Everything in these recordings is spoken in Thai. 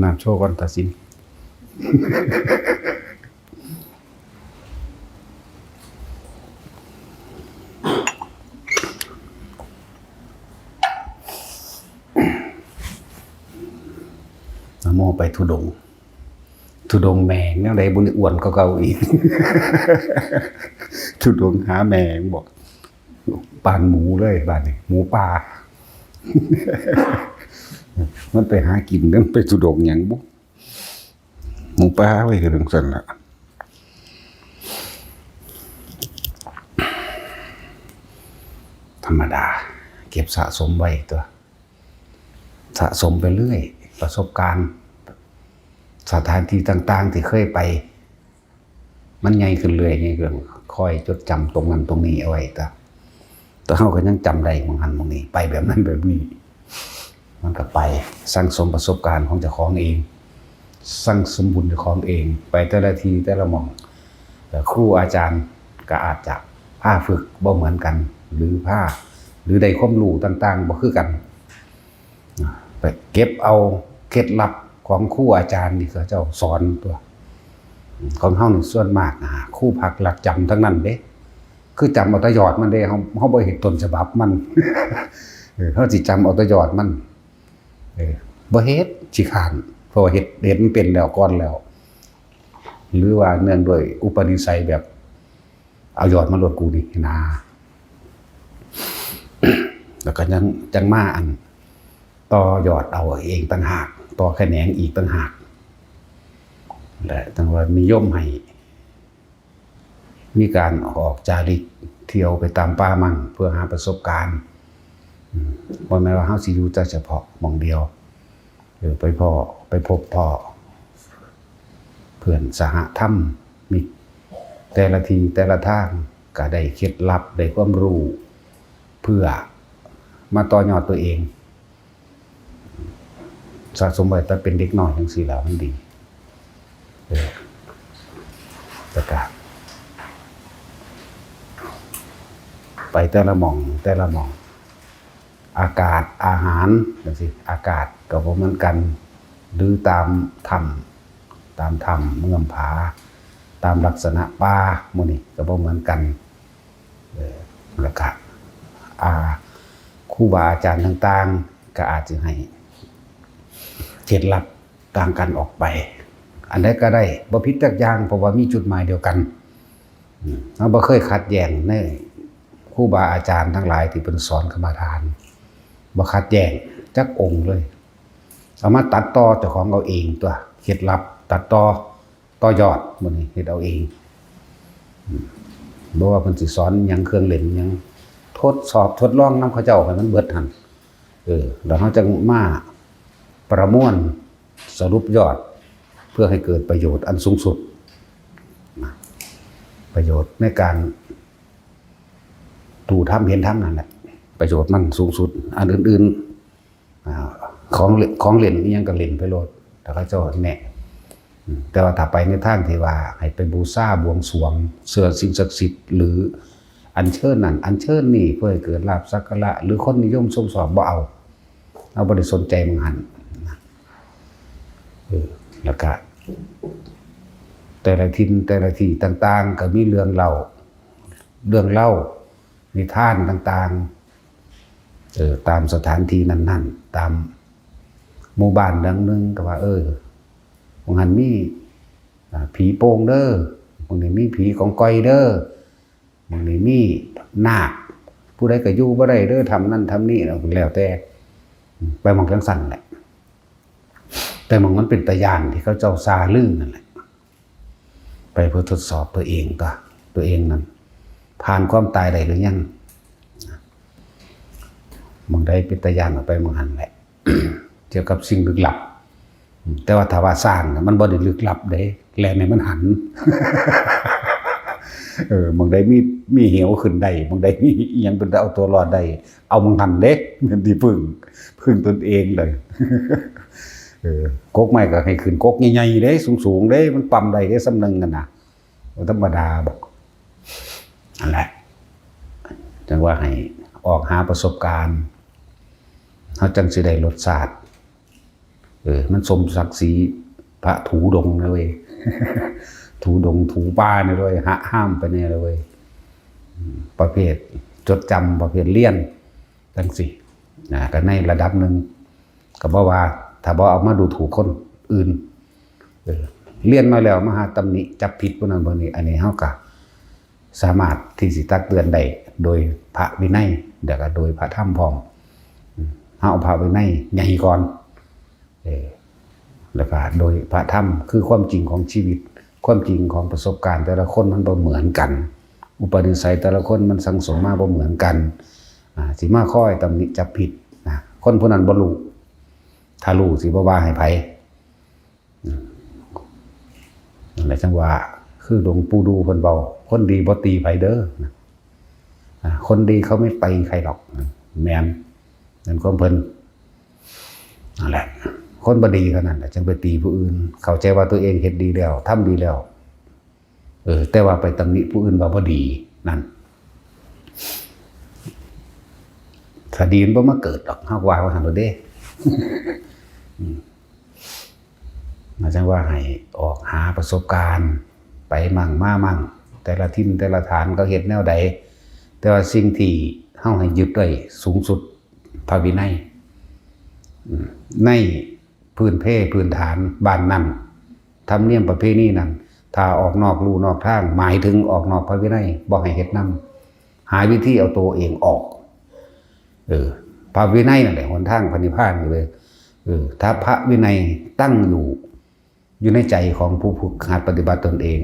น้ำโชว์ก่อนตัดสินโมไปทุดงแมงแนวใดบุญอ้วนก็เก่าอีกทุดงหาแมงบอกปานหมูเลยบ้านนี้หมูป่ามันไปหากินนั่นไปทุดงหยังบุหมูป่าไว้คือเรื่องสั่นละธรรมดาเก็บสะสมไว้ตัวสะสมไปเรื่อยประสบการณ์สถานที่ต่างๆที่เคยไปมันใหญ่ขึ้นเรื่อยไงเรื่องคอยจดจำตรงนั้นตรงนี้เอาไว้แต่เขาก็ยังจำได้บางอันบางนี้ไปแบบนั้นแบบนี้มันก็ไปสร้างสมประสบการณ์ของเจ้าของเองสร้างสมบุญเจ้าของเองไปแต่ละทีแต่ละหม่องแต่ครูอาจารย์ก็อาจจะผ้าฝึกบ่เหมือนกันหรือได้ความรู้ต่างๆบ่คือกันไปเก็บเอาเคล็ดลับของครูอาจารย์นี่เขาเจ้าสอนตัวของเฮานี่ส่วนมากครูพักหลักจำทั้งนั้นเด้คือจำเอาแตยอดมันเด้เฮาบ่เห็นต้นฉบับมันเฮาสิจำเอาแตยอดมันบ่เฮ็ดสิขานเพราะว่าเฮ็ดมันเป็นแล้วก่อนแล้วหรือว่าเนื่องด้วยอุปนิสัยแบบเอายอดมาลดกูนี่นะแล้วก็ยังจังมาอันต่อยอดเอาเองต่างหากต่อแขนงอีกต่างหากและตั้งว่านิยมให้มีการออกจาริกเที่ยวไปตามป่ามั่งเพื่อหาประสบการณ์บ่แม่นว่าเฮาสิอยู่แต่เฉพาะหม่องเดียวไปพบพ่อเพื่อนสหธรรมมีแต่ละทีแต่ละทางก็ได้เคล็ดลับได้ความรู้เพื่อมาต่อยอดตัวเองสะสมไว้แต่เป็นเด็กน้อยจังซี่แล้วมันดีประกาศไปแต่ละหม่องอากาศอาหารจังซี่อากาศก็บ่เหมือนกันหรือตามถ้ำเมืองผาตามลักษณะป่าหมู่นี้ก็บ่เหมือนกันแล้วก็ครูบาอาจารย์ต่างๆก็อาจจะให้เคล็ดลับต่างกันออกไปอันใดก็ได้บ่ผิดจักอย่างเพราะว่ามีจุดหมายเดียวกันเราบ่เคยขัดแย้งในครูบาอาจารย์ทั้งหลายที่เพิ่นสอนกรรมฐานบ่ขัดแย้งจักองค์เลยเอามาตัดต่อเจ้าของเอาเองตัวเคล็ดลับตัดต่อยอดมื้อนี้เฮ็ดเอาเองบ่ว่าเพิ่นสิสอนหยังเครื่องเล่นหยังทดสอบทดลองนำเขาเจ้าให้มันเบิดหั่นแล้วเฮาจังมาประมวลสรุปยอดเพื่อให้เกิดประโยชน์อันสูงสุดประโยชน์ในการดูธรรมเห็นธรรมนั่นแหละประโยชน์มันสูงสุดอันอื่นๆของเล่นนี่ยังก็เล่นไปโลดแต่เขาเจ้าแนะแต่ว่าถ้าไปในทางที่ว่าให้ไปบูชาบวงสรวงเสื่อสิ่งศักดิ์สิทธิ์หรืออัญเชิญนั่นอัญเชิญนี่เพื่อให้เกิดลาภสักการะหรือคนนิยมชมชอบบ่เอาบ่ได้สนใจมึงหันแล้วก็แต่ละทินแต่ละที่ต่างๆก็มีเรื่องเล่านิทานต่างๆตามสถานที่นั้นๆตามหมู่บ้านดังนึงก็ว่าบางหันมีผีโป่งเด้อบางทีมีผีของก้อยเด้อบางทีมีนาคผู้ใดก็อยู่บ่ได้เด้อทำนั่นทำนี่แล้วแต่ไปมองจังสั่นแหละแต่มันเป็นตะยานที่เขาเจ้าซาลื่นนั่นแหละไปเพื่อทดสอบตัวเองนั้นผ่านความตายได้หรือยังมึงได้เป็นตะยานออกไปมึงหันแหละ เกี่ยวกับสิ่งลึกลับแต่ว่าถ้าว่าสร้างมันบ่ได้ลึกลับเด้แลในมันหัน มึงได้มีเหวขึ้นได้มึงได้มีอีหยังเป็นเอาตัวรอดได้เอามึงหันเด้เงินที่พึ่งตนเองเลยกกไม้ก็ให้ขึ้นกกใหญ่ๆเด้สูงๆเด้มันปั๊มได้เด้สำนึงกันน่ะบ่ธรรมดาบอกนั่นแหละจังว่าให้ออกหาประสบการณ์เฮาจังสิได้รสชาติ มันสมศักดิ์ศรีพระถูดงนะเว้ย ถูดงถูป่าเนี่ยเลยห้ามไปเนี่ยเลยเว้ยประเภทจดจำประเภทเลี่ยนทั้งสี่นะก็ในระดับหนึ่งก็บอกว่าถ้าบอกเอามาดูถูกคนอื่นเลี่ยนมาแล้วมาหาตำหนิจับผิดพวกนั้นพวกนี้อันนี้เฮาก็สามารถที่สิตักเตือนได้โดยพระวินัยเดี๋ยวก็โดยพระธรรมพร้อมเฮาเอาพระวินัยใหญ่ก่อนแล้วก็โดยพระธรรมคือความจริงของชีวิตความจริงของประสบการณ์แต่ละคนมันบ่เหมือนกันอุปนิสัยแต่ละคนมันสังสมมาบ่เหมือนกันสิมาค่อยตำหนิจับผิดนะคนผู้นั้นบ่รู้ถ้ารู้สิบ่ว่าให้ไผนั่นแหละจังว่าคือหลวงปู่ดูเพิ่นเว้าคนดีบ่ตีไผเด้อคนดีเขาไม่ตีใครหรอกแม่นนั่นของเพิ่นนั่นแหละคนบ่ดีเท่านั้นแหละจึงไปตีผู้อื่นเข้าใจว่าตัวเองเฮ็ดดีแล้วทำดีแล้วแต่ว่าไปตำหนิผู้อื่นว่าบ่ดีนั่นถ้าดีมันบ่มาเกิดหรอกเฮาว่าว่าหั่นโดดเด้มาจังว่าให้ออกหาประสบการณ์ไปมั่งมามั่งแต่ละทิศแต่ละฐานก็เฮ็ดแนวใดแต่ว่าสิ่งที่เฮาให้ยึดไว้สูงสุดพระวินัยในพื้นฐานบ้านนั้นธรรมเนียมประเพณีนั้นถ้าออกนอกลู่นอกทางหมายถึงออกนอกพระวินัยบ่ให้เฮ็ดนำหาวิธีเอาตัวเองออกพระวินัยนั่นแหละหนทางพระนิพพานอยู่เลยถ้าพระวินัยตั้งอยู่ในใจของผู้ฝึกหัดปฏิบัติตนเอง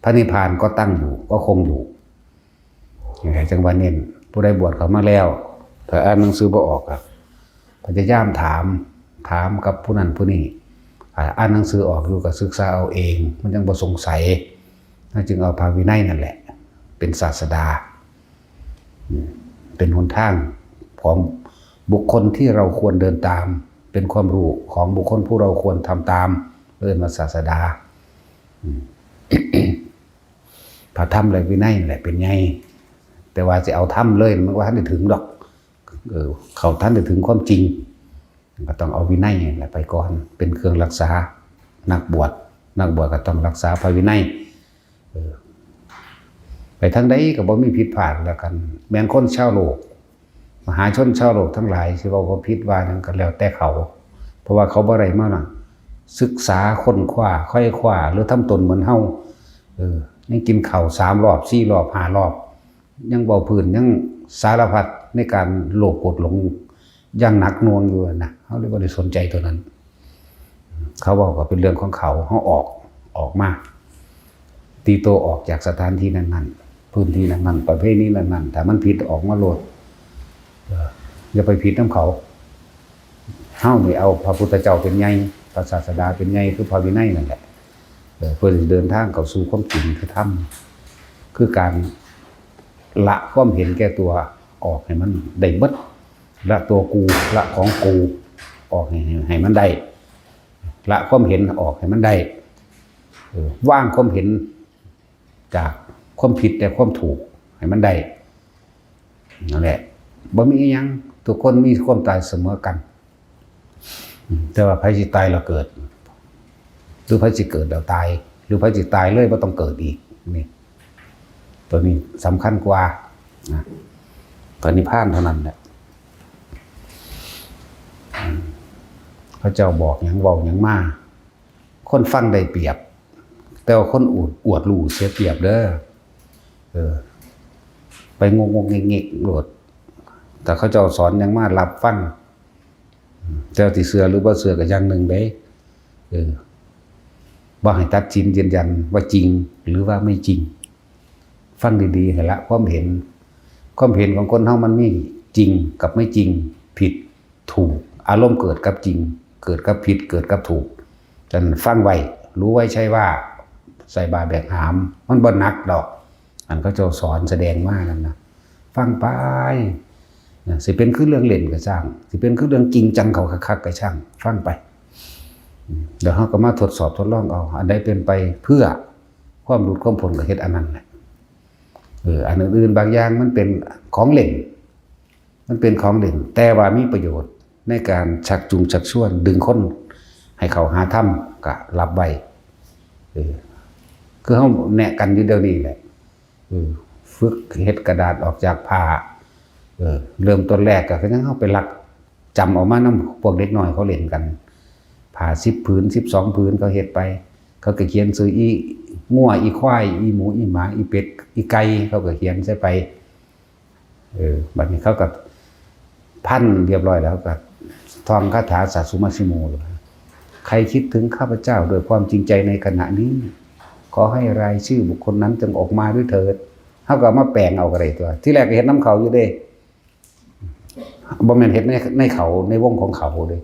พระนิพพานก็ตั้งอยู่ก็คงอยู่อย่างไรจังหวะเน้นผู้ใดบวชเข้ามาแล้วถ้าอ่านหนังสือบ่ออกครับพยายามถามกับผู้นั้นผู้นี้อ่านหนังสือออกอยู่ก็ศึกษาเอาเองมันยังบ่สงสัยจึงเอาพระวินัยนั่นแหละเป็นศาสดาเป็นหนทางของบุคคลที่เราควรเดินตามเป็นความรู้ของบุคคลผู้เราควรทำตามเรียกว่าศาสดา พระธรรมและวินัยแหละเป็นไงแต่ว่าจะเอาธรรมเลยมันว่าท่านได้ถึงดอกเขาท่านได้ถึงความจริงก็ต้องเอาวินัยแหละไปก่อนเป็นเครื่องรักษานักบวชก็ต้องรักษาพระวินัยไปทางใดก็บ่มีผิดพลาดแล้วกันแม้นคนชาวโลกมหาชนชาวโลกทั้งหลายสิว่าบ่ผิดว่านั้นก็แล้วแต่เขาเพราะว่าเขาบ่ได้มาล่ะศึกษาค้นคว้าค่อยคว้าหรือทำตนเหมือนเฮายังกินข้าว3รอบ4รอบ5รอบยังเบาพื้นยังสารพัดในการโลภโกรธหลงยังหนักหน่วงอยู่นะเฮาเลยบ่ได้สนใจตัวนั้นเขาบอกว่าเป็นเรื่องของเขาเฮาออกมาตีโตออกจากสถานที่นั้นๆพื้นที่นั้นๆประเภทนี้นั้นๆถ้ามันผิดออกมาโลดอย่าไปผิดน้ำเขาเฮานี่เอาพระพุทธเจ้าเป็นใหญ่พระศาสดาเป็นใหญ่คือพระวินัยนั่นแหละเพื่อเดินทางเข้าสู่ความจริงคือธรรมคือการละความเห็นแก่ตัวออกให้มันได้เบิดละตัวกูละของกูออกให้มันได้ละความเห็นออกให้มันได้ว่างความเห็นจากความผิดแต่ความถูกให้มันได้นั่นแหละบ่มีอีหยังทุกคนมีความตายเสมอกันแต่ว่าไผสิตายแล้วเกิดหรือไผสิเกิดแล้วตายหรือไผสิตายเลยบ่ต้องเกิดอีกนี่ตัวนี้สำคัญกว่านะพระนิพพานเท่านั้นแหละพระเจ้าบอกหยังเว้าหยังมาคนฟังได้เปรียบแต่ว่าคนอวดรู้เสียเปรียบเด้อไปงงๆเงกๆโลดแต่เขาเจ้าสอนหยังมารับฟังเจ้าที่เชื่อหรือบ่เชื่อก็อย่างหนึ่งเด้บ่ให้ตัดสินยืนยันว่าจริงหรือว่าไม่จริงฟังดีๆให้ละความเห็นของคนเฮามันมีจริงกับไม่จริงผิดถูกอารมณ์เกิดกับจริงเกิดกับผิดเกิดกับถูกฉะนั้นฟังไว้รู้ไว้ใช่ว่าใส่บาแบกหามมันบ่หนักดอกอันก็จะสอนแสดงมานั่นนะฟังไปสิเป็นคือเรื่องเล่นก็ช่างสิเป็นคือเรื่องจริงจังเขาคักๆก็ช่างฟังไปเดี๋ยวเฮาก็มาทดสอบทดลองเอาอันใดเป็นไปเพื่อความหลุดความพ้นก็เฮ็ดอันนั้นแหละอันอื่นๆบางอย่างมันเป็นของเล่นแต่ว่ามีประโยชน์ในการชักจูงชักชวนดึงคน ให้เขาหาถ้ำก็รับไว้คือเขาแนะกันอยู่เดี๋ยวนี้แหละฝึกเฮ็ดกระดาษออกจากผ้าเริ่มต้นแรกก็ยังเข้าไปลักจำออกมาน้ำพวกเด็กน้อยเขาเล่นกันผ้า10 ผืน 12 ผืนเขาเฮ็ดไปเขาก็เขียนซื้ออีงัวอีควายอีหมูอีหมาอีเป็ดอีไก่เขาก็เขียนใส่ไปบัดนี้เขาก็พันเรียบร้อยแล้วก็ท่องคาถาสัตสุมาสิโมใครคิดถึงข้าพเจ้าโดยความจริงใจในขณะนี้ขอให้รายชื่อบุคคลนั้นจงออกมาด้วยเถิดเขาก็มาแปลงเอาอะไรตัวที่แรกก็เห็นน้ำเขาอยู่เด้บ่แม่นเห็นในเขาในวงของเขาเลย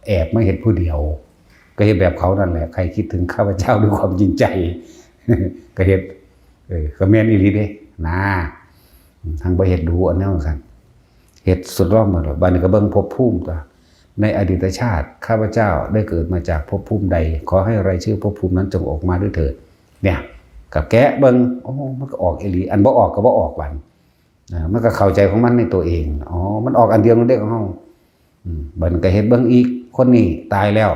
แอบไม่เห็นผู้เดียวก็เห็นแบบเขานั่นแหละใครคิดถึงข้าพเจ้าด้วยความจริงใจก็เห็นก็แม่นอีหลีเด้นะทางบ่เฮ็ดดูอันนั้นสั่นเฮ็ดสุดรอบหมดบัดนี้ก็เบิ่งภพภูมิตัวในอดีตชาติข้าพเจ้าได้เกิดมาจากภพภูมิใดขอให้รายชื่อภพภูมินั้นจงออกมาด้วยเถิดเนี่ยกับแกะเบิ่งโอ้มันก็ออกอีหลีอันบ่ออกก็บ่ออกวันมันก็เข้าใจของมันในตัวเองอ๋อมันออกอันเดียวนั่นเด้ของเฮาบัดนี้ก็เฮ็ดเบิ่งอีกคนนี้ตายแล้ว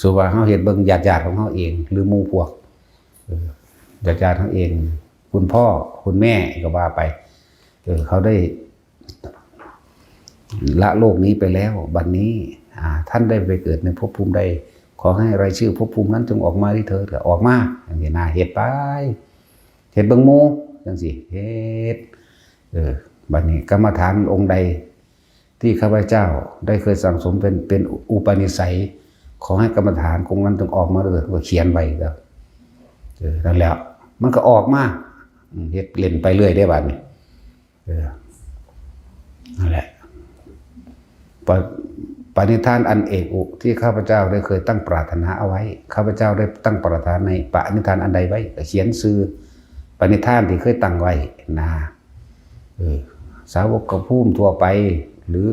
สุว่าเฮาเฮ็ดเบิ่งญาติๆของเฮาเองหรือหมู่พวกญาติๆเฮาเองคุณพ่อคุณแม่ก็ว่าไปเขาได้ละโลกนี้ไปแล้วบัดนี้ท่านได้ไปเกิดในภพภูมิใดขอให้รายชื่อภพภูมินั้นจงออกมาที่เธอก็ออกมาอย่างนี้น่าเฮ็ดไปเฮ็ดเบิ่งหมู่จังซี่เฮ็ดบัดนี้กรรมฐานองค์ใดที่ข้าพเจ้าได้เคยสั่งสมเป็นอุปนิสัยขอให้กรรมฐานคงนั้นจงออกมาเลยก็เขียนไว้แล้วนั่นแหละมันก็ออกมาเฮ็ดเล่นไปเรื่อยได้บัดนี้นั่นแหละปณิธานอันเอกอุที่ข้าพเจ้าได้เคยตั้งปรารถนาเอาไว้ข้าพเจ้าได้ตั้งปรารถนาในปณิธานอันใดไว้เขียนซื้อปณิธานที่เคยตั้งไว้นะสาวกกับภูมิทั่วไปหรือ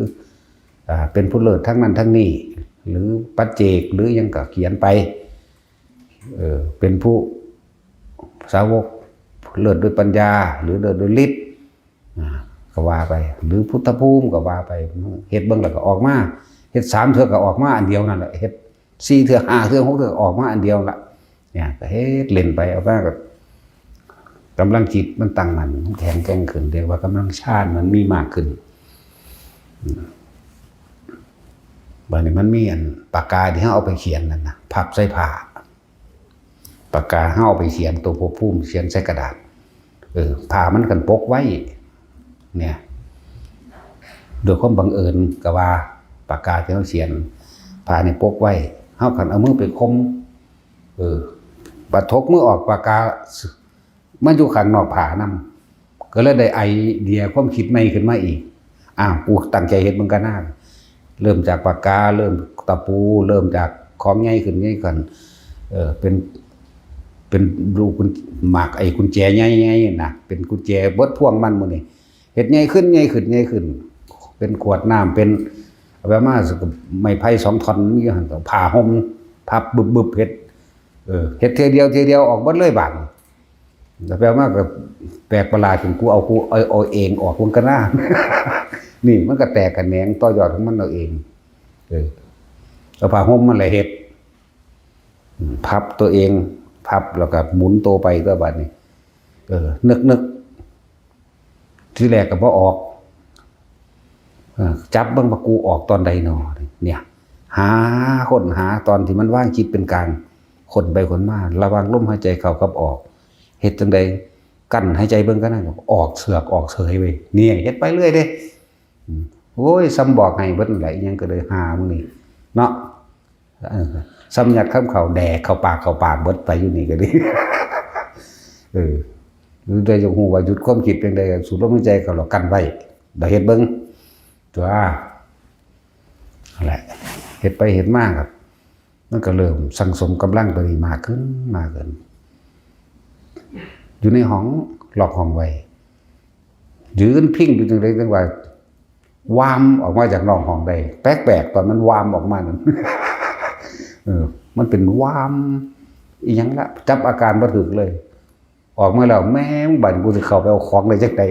เป็นผู้เลิศทั้งนั้นทั้งนี้หรือปัจเจกหรือยังก็เขียนไปเป็นผู้สาวกเลิศด้วยปัญญาหรือเลิศด้วยฤทธิ์ก็ว่าไปหรือพุทธภูมิก็ว่าไปเฮ็ดเบิ่งแล้วก็ออกมาเฮ็ด3 เทื่อก็ออกมาอันเดียวนั่นแหละเฮ็ด4 เทื่อ5 เทื่อ6 เทื่อออกมาอันเดียวละเนี่ยก็เฮ็ดเล่นไปเอาว่าก็กำลังจิตมันตั้งมั่นแข็งแกร่งขึ้นเรียกว่ากำลังฌานมันมีมากขึ้นบัดนี้มันมีอันปากกาที่เฮาเอาไปเขียนนั่นนะพับใส่ผ้าปากกาเฮาเอาไปเขียนตัวภพภูมิเขียนใส่กระดาษผ้ามันกันปกไว้เนี่ยโดยความบังเอิญก็ว่าปากกาที่เฮาเขียนผ้านี่ปกไว้เฮาคันเอามือไปคมบัดทกมือออกปากกามันอยู่ข้างนอกผ้านำก็เลยได้ไอเดียความคิดใหม่ขึ้นมาอีกกูตั้งใจเฮ็ดมึงก็น่าเริ่มจากปากกาเริ่มตะปูเริ่มจากของใหญ่ขึ้นใหญ่กันเป็นรูกุญหมากไอ้กุญแจใหญ่ๆน่ะเป็นกุญแจเบิดพ่วงมันหมดนี่เฮ็ดใหญ่ขึ้นเป็นขวดน้ำเป็นประมาณไม้ไผ่2 ท่อนมีหั่นก็ผ้าห่มพับบึบๆเฮ็ดเฮ็ดเทียเดียวออกเบิดเลยบาดแต่แปลว่าก็แปลกประหลาดถึงกูเอาเองออกมันก็น่า นี่มันก็แตกกันแหนงต่อยอดของมันเราเองแล้วผ้าห่มมันแหละเฮ็ดพับตัวเองพับแล้วก็หมุนตัวไปก็บัดนี้นึกที่แรกก็บ่ออกจับเบิ่งว่ากูออกตอนใดหนอเนี่ยค้นหาตอนที่มันว่างคิดเป็นกลางคนไปคนมาระวังลมหายใจเข้ากับออกเฮ็ดจังใดกั้นหายใจเบิ่งก็ได้ออกเสือกออกเสยไปเนี่ยเฮ็ดไปเรื่อยเด้โอ้ยซ้ำบอกให้เบิดไหลยังก็เลยหามื้อนี้เนาะซ้ำยัดคำเข้าแดกเข้าปากเบิดไปอยู่นี่ก็ดีหรือได้จังฮู้ว่าหยุดความคิดเป็นใดสูดลมหายใจเข้าแล้วกันไว้เดี๋ยวเฮ็ดเบิ่งตัวนั่นแหละเฮ็ดไปเฮ็ดมาครับมันก็เริ่มสั่งสมกำลังตัวนี้มากขึ้นอยู่ในห้องล็อกห้องไว้ยืนพิงอยู่จังได๋จังว่าวามออกมาจากนอกห้องได้แปลกๆตอนมันวามออกมานั่นมันเป็นวามอีหยังละจับอาการบ่ถึกเลยออกมาแล้วแม่งบัดกูสิเข้าไปเอาของได้จังได๋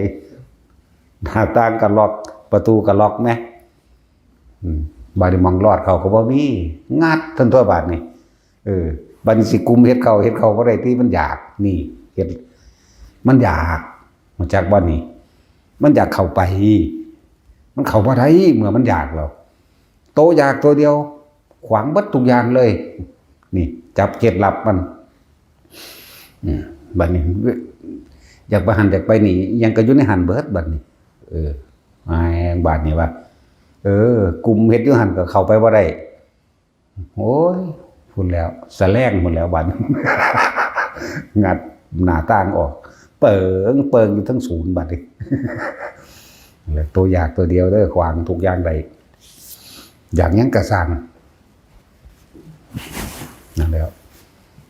หน้าต่างก็ล็อกประตูก็ล็อกแม่ บาดนี้มองรอดเขาก็บ่มีงัดทันตัวบาดนี่บัดนี้สิกุมเฮ็ดเขาบ่ได้ที่มันอยากนี่เฮ็ดมันอยากมาจากบ้านนี้มันอยากเข้าไปมันเข้าบ่ได้เมื่อมันอยากแล้วโตอยากตัวเดียวขวางเบิดทุกอย่างเลยนี่จับเคล็ดลับมันบัดนี้อยากไปหันอยากไปนี่ยังก็อยู่ในหันเบิดบัดนี้ไอ้บาดนี้ว่ากุมเฮ็ดอยู่หันก็เข้าไปบ่ได้โอ้ยพูดแล้วแสลงหมดแล้วบัด งัดหน้าต่างออกเปิงอยู่ทั้งศูนย์บัดนี้ แล้วตัวอยากตัวเดียวเด้อขวางทุกอย่างใดอย่างยังกระสังนั่นแล้ว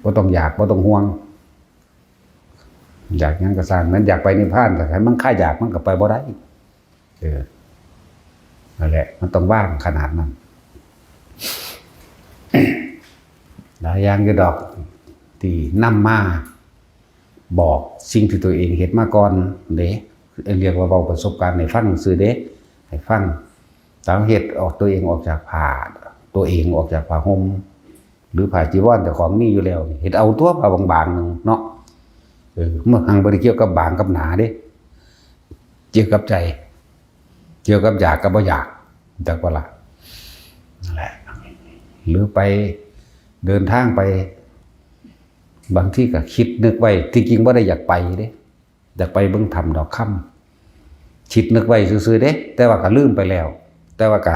บ่ต้องอยากบ่ต้องห่วงอยากยังกระสังนั้นอยากไปนิพพานแต่คันมันค่าอยากมันก็ไปบ่ได้นั่นแหละมันต้องว่างขนาดนั้น หลายอย่างอยู่ดอกที่นำมาบอกสิ่งที่ตัวเองเห็นมาก่อนเด้เรียกว่าเบาประสบการณ์ในฟังซื่อเด้ให้ฟังตามเหตุออกตัวเองออกจากผ้าตัวเองออกจากผ้าห่มหรือผ้าจีวรแต่ของมีอยู่แล้วเห็นเอาตัวผ้าบางๆนึงเนาะเมื่อหังบ่ได้เกี่ยวกับบางกับหนาเด้เกี่ยวกับใจเกี่ยวกับอยากกับบ่อยากจักว่าล่ะนั่นแหละหรือไปเดินทางไปบางที่ก็คิดนึกไว้ที่จริงบ่ได้อยากไปเด้อยากไปเบิ่งธรรมดอกค่ำคิดนึกไว้ซื่อๆเด้แต่ว่าก็ลืมไปแล้วแต่ว่าก็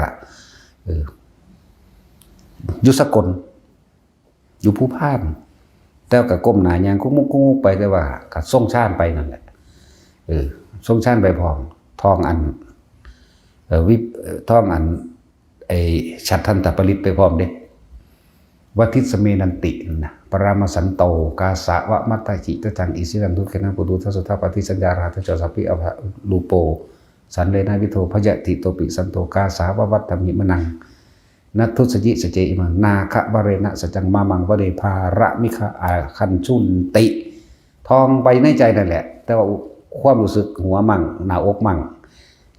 อยู่สกลอยู่ผู้พานแต่ก็ก้มหน้าย่างกุมุกไปแต่ว่าก็ส่งชาติไปนั่นแหละส่งชาติไปพร้อมทองอันท่องอันฉัตรทันตปริตไปพร้อมเด้วัทิสเมนันตินะปรามสันโตกาสะวะมัตตาจิตจังอิสิรันทุเกนะปุตุทัสสุทธปฏิสัญญาราทจสัพพิอภลูโปสันเลนะวิโทพยติโตปิสันโตกาสาวะวัตถมิมนังนัททุสจิสเจอิมังนาคะวะเรนะสัจจังมามังวะเดภาระมิคะอาคันชุนติทองไปในใจนั่นแหละแต่ว่าความรู้สึกหัวมั่งหน้าอกมั่ง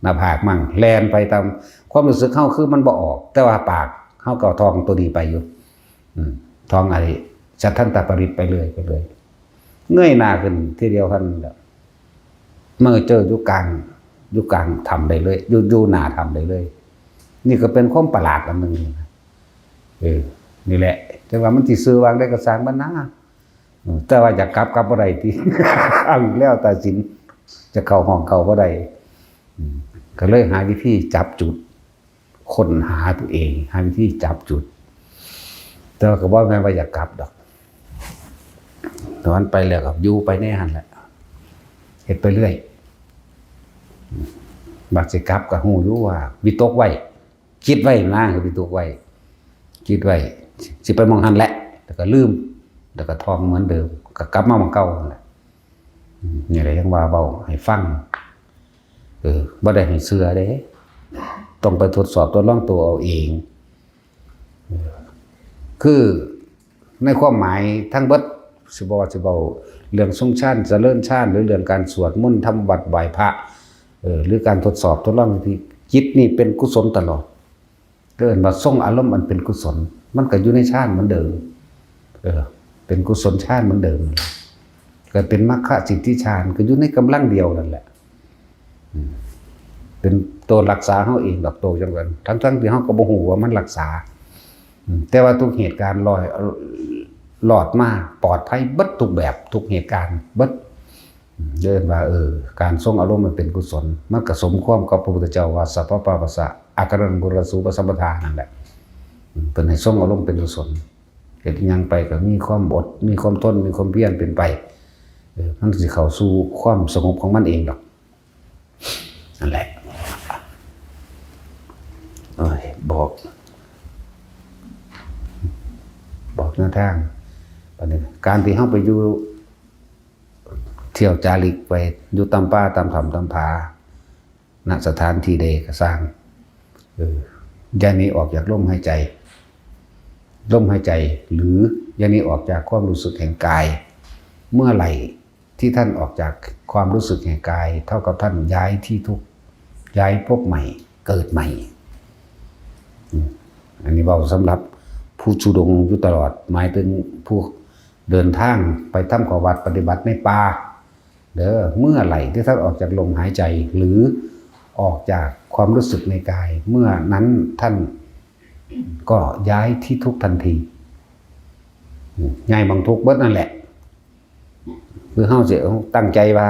หน้าผากมั่งแลนไปตามความรู้สึกเข้าคือมันบ่ออกแต่ว่าปากเข้ากับทองตัวนี้ไปอยู่ทองอะไรชัดท่านตาปริตไปเลยเงยหน้าขึ้นทีเดียวท่านเมื่อเจอยุกลางทำได้เลยอยู่หน้าทำได้เลยนี่ก็เป็นความประหลาดอันหนึ่งนี่แหละแต่ว่ามันที่ซื้อวางได้กระสางบ้านนาแต่ว่าอยากกลับอะไรที่ เอาอีกแล้วตาสินจะเข้าห้องเข้าบ่ได้ก็เลยหาวิธีจับจุดค้นหาตัวเองหาวิธีจับจุดแต่ก็บ่แม่นว่าอยากกลับดอกตอนไปแล้วก็อยู่ไปแน่หั่นแหละเฮ็ดไปเรื่อยบัดสิกลับก็ฮู้อยู่ว่าวิตกไว้คิดไว้นะคือวิตกไว้คิดไว้สิไปมองหั่นแหละแต่ก็ลืมแล้วก็ท่องเหมือนเดิมก็กลับมาหม้องเก่านั่นแหละนี่แหละยังว่าเว้าให้ฟังบ่ได้ให้เชื่อเด้ต้องไปทดสอบทดลองตัวเอาเองคือในความหมายทั้งเบิดสิบ่เรื่องทรงชาติเจริญชาติหรือเรื่องการสวดมนต์ทำวัดไหว้พระหรือการทดสอบทดลองที่จิตนี่เป็นกุศลตลอดเกิดมาทรงอารมณ์มันเป็นกุศลมันก็อยู่ในชาติเหมือนเดิมเป็นกุศลชาติเหมือนเดิมเกิดเป็นมรรคสิทธิฌานก็อยู่ในกำลังเดียวนั่นแหละเป็นตัวรักษาเฮาเองดอกโตจังกันทั้งที่เฮาก็บ่ฮู้ว่ามันรักษาแต่ว่าทุกเหตุการณ์หลอดมาปลอดภัยเบิดทุกแบบทุกเหตุการณ์เบิดเดินว่าการทรงอารมณ์มันเป็นกุศลมันก็สมความกับพระพุทธเจ้าว่าสัพพะปะปัสสะอาการังกุรสูปสัมปทานั่นแหละเป็นให้ทรงอารมณ์เป็นกุศลเฮ็ดหยังไปก็มีความอดมีความทนมีความเพียรเป็นไปมันสิเข้าสู่ความสงบของมันเองดอกนั่นแหละบอกแนวทางการที่เฮาไปอยู่เที่ยวจาริกไปอยู่ตามป่าตามถ้ำตามผาณสถานที่ใดก็สร้างอย่าหนีออกจากลมหายใจหรืออย่าหนีออกจากความรู้สึกแห่งกายเมื่อไหร่ที่ท่านออกจากความรู้สึกแห่งกายเท่ากับท่านย้ายที่ทุกข์ย้ายภพใหม่เกิดใหม่ อันนี้เว้าสำหรับผู้ชุดงอยู่ตลอดหมายถึงผู้เดินทางไปทำข้อวัดปฏิบัติในป่าเด้อเมื่อไหร่ที่ท่านออกจากลมหายใจหรือออกจากความรู้สึกในกายเมื่อนั้นท่านก็ย้ายที่ทุกทันทีย้ายบางทุกเบิดนั่นแหละคือเฮาสิตั้งใจว่า